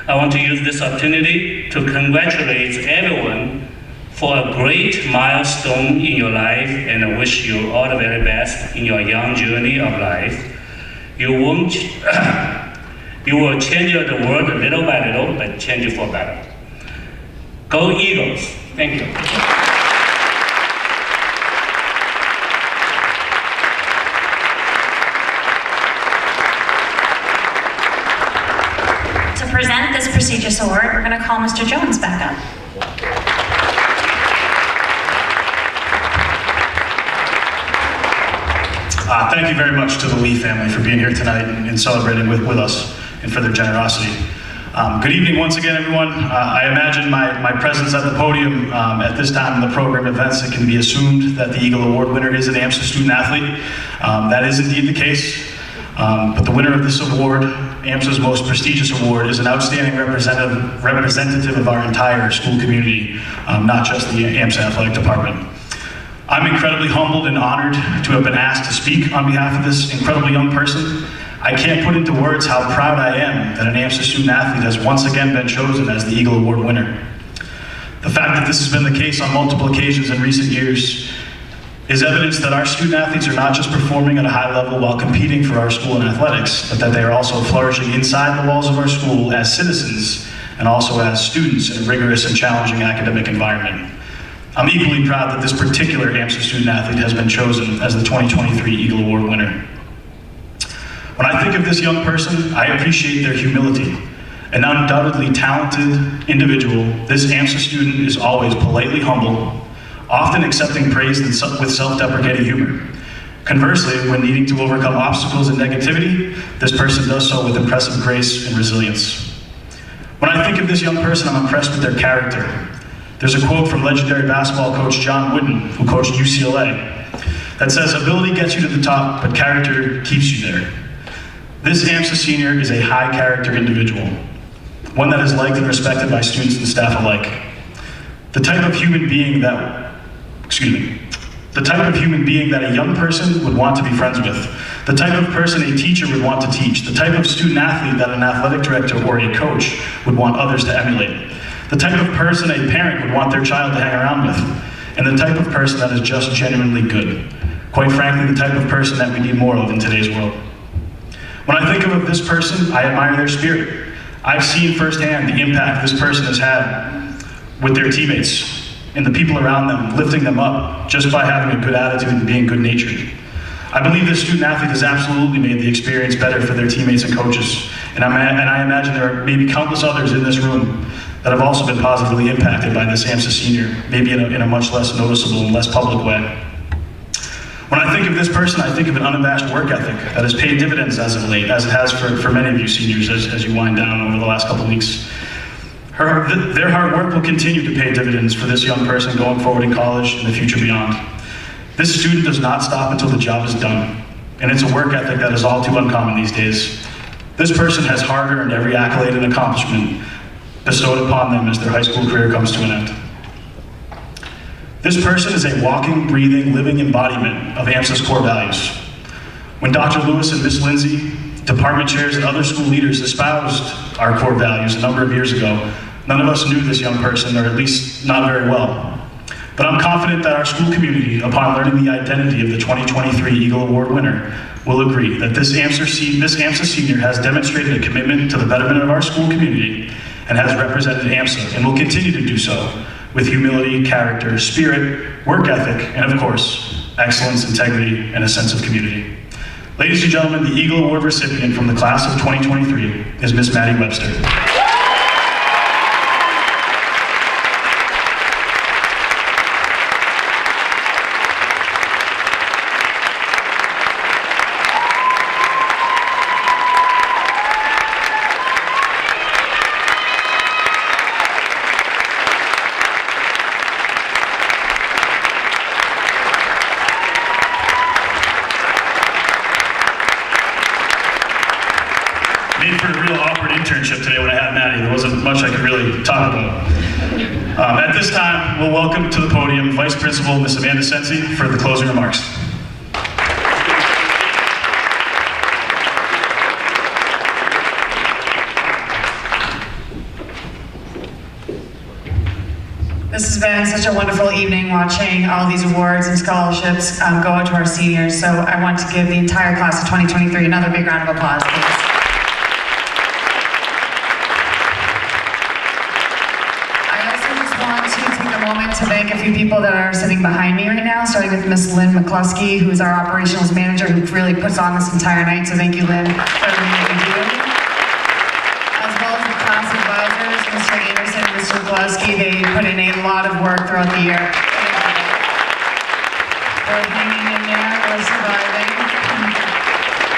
I want to use this opportunity to congratulate everyone for a great milestone in your life, and I wish you all the very best in your young journey of life. You will change the world little by little, but change it for better. Go Eagles! Thank you. To present this prestigious award, we're going to call Mr. Jones back up. Thank you very much to the Lee family for being here tonight and celebrating with us and for their generosity. Good evening once again, everyone. I imagine my presence at the podium at this time in the program events, it can be assumed that the Eagle Award winner is an AMSA student athlete. That is indeed the case. But the winner of this award, AMSA's most prestigious award, is an outstanding representative of our entire school community, not just the AMSA athletic department. I'm incredibly humbled and honored to have been asked to speak on behalf of this incredibly young person. I can't put into words how proud I am that an AMSA student athlete has once again been chosen as the Eagle Award winner. The fact that this has been the case on multiple occasions in recent years is evidence that our student athletes are not just performing at a high level while competing for our school in athletics, but that they are also flourishing inside the walls of our school as citizens and also as students in a rigorous and challenging academic environment. I'm equally proud that this particular AMSA student athlete has been chosen as the 2023 Eagle Award winner. When I think of this young person, I appreciate their humility. An undoubtedly talented individual, this AMSA student is always politely humble, often accepting praise with self-deprecating humor. Conversely, when needing to overcome obstacles and negativity, this person does so with impressive grace and resilience. When I think of this young person, I'm impressed with their character. There's a quote from legendary basketball coach John Wooden, who coached UCLA, that says, "Ability gets you to the top, but character keeps you there." This AMSA senior is a high character individual, one that is liked and respected by students and staff alike. The type of human being that a young person would want to be friends with, the type of person a teacher would want to teach, the type of student athlete that an athletic director or a coach would want others to emulate, the type of person a parent would want their child to hang around with, and the type of person that is just genuinely good. Quite frankly, the type of person that we need more of in today's world. When I think of this person, I admire their spirit. I've seen firsthand the impact this person has had with their teammates and the people around them, lifting them up just by having a good attitude and being good-natured. I believe this student athlete has absolutely made the experience better for their teammates and coaches, and I imagine there are maybe countless others in this room that have also been positively impacted by this AMSA senior, maybe in a much less noticeable and less public way. When I think of this person, I think of an unabashed work ethic that has paid dividends as of late, as it has for many of you seniors as you wind down over the last couple weeks. Their hard work will continue to pay dividends for this young person going forward in college and the future beyond. This student does not stop until the job is done, and it's a work ethic that is all too uncommon these days. This person has hard-earned every accolade and accomplishment bestowed upon them as their high school career comes to an end. This person is a walking, breathing, living embodiment of AMSA's core values. When Dr. Lewis and Ms. Lindsay, department chairs, and other school leaders espoused our core values a number of years ago, none of us knew this young person, or at least not very well. But I'm confident that our school community, upon learning the identity of the 2023 Eagle Award winner, will agree that this AMSA senior has demonstrated a commitment to the betterment of our school community and has represented AMSA and will continue to do so with humility, character, spirit, work ethic, and of course, excellence, integrity, and a sense of community. Ladies and gentlemen, the Eagle Award recipient from the class of 2023 is Miss Maddie Webster. Made for a real awkward internship today when I had Maddie. There wasn't much I could really talk about. At this time, we'll welcome to the podium Vice Principal Miss Amanda Sensi for the closing remarks. This has been such a wonderful evening watching all these awards and scholarships go out to our seniors. So I want to give the entire class of 2023 another big round of applause, please. To thank a few people that are sitting behind me right now, starting with Miss Lynn McCluskey, who is our operations manager, who really puts on this entire night. So thank you, Lynn, for everything that you do. As well as the class advisors, Mr. Anderson and Mr. McCluskey, they put in a lot of work throughout the year. We're hanging in there, we're surviving.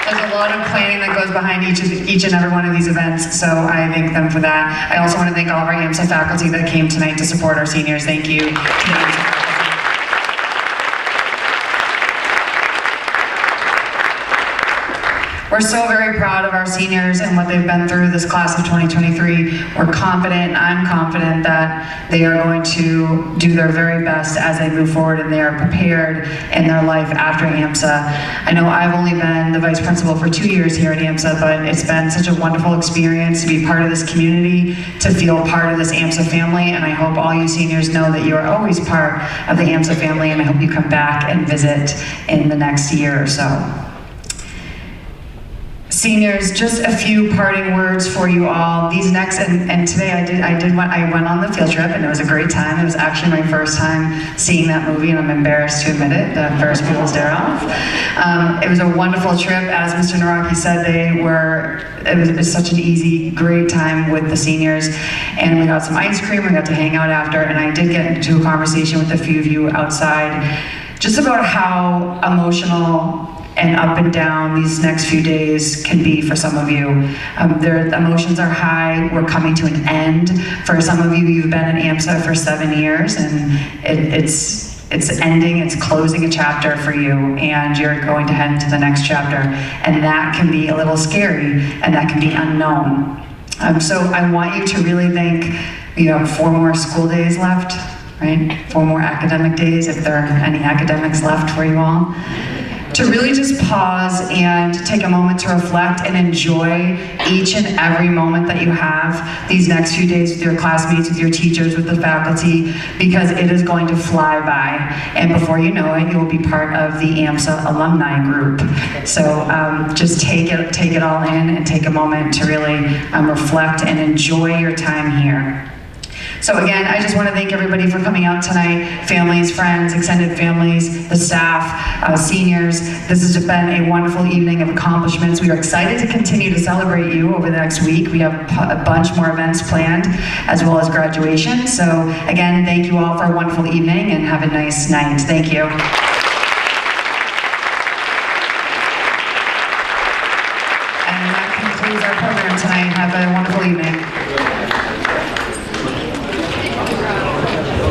There's a lot of planning that goes behind each and every one of these events, so I thank them for that. I also want to thank all of our AMSA faculty that came tonight to support our seniors. Thank you to the AMSA faculty. We're so very proud of our seniors and what they've been through this class of 2023. We're confident, I'm confident that they are going to do their very best as they move forward and they are prepared in their life after AMSA. I know I've only been the vice principal for 2 years here at AMSA, but it's been such a wonderful experience to be part of this community, to feel part of this AMSA family, and I hope all you seniors know that you are always part of the AMSA family, and I hope you come back and visit in the next year or so. Seniors, just a few parting words for you all. These next, and today I went on the field trip and it was a great time. It was actually my first time seeing that movie, and I'm embarrassed to admit it, the Ferris Bueller's Day Off. It was a wonderful trip. As Mr. Naraki said, it was such an easy, great time with the seniors, and we got some ice cream, we got to hang out after, and I did get into a conversation with a few of you outside just about how emotional and up and down these next few days can be for some of you. The emotions are high, we're coming to an end. For some of you, you've been in AMSA for 7 years, and it's ending, it's closing a chapter for you, and you're going to head into the next chapter. And that can be a little scary, and that can be unknown. So I want you to really think, you have 4 more school days left, right? 4 more academic days, if there are any academics left for you all. To really just pause and take a moment to reflect and enjoy each and every moment that you have these next few days with your classmates, with your teachers, with the faculty, because it is going to fly by. And before you know it, you will be part of the AMSA alumni group. So just take it all in and take a moment to really reflect and enjoy your time here. So again, I just want to thank everybody for coming out tonight, families, friends, extended families, the staff, seniors. This has been a wonderful evening of accomplishments. We are excited to continue to celebrate you over the next week. We have a bunch more events planned, as well as graduation. So again, thank you all for a wonderful evening, and have a nice night. Thank you. And that concludes our program tonight. Have a wonderful evening.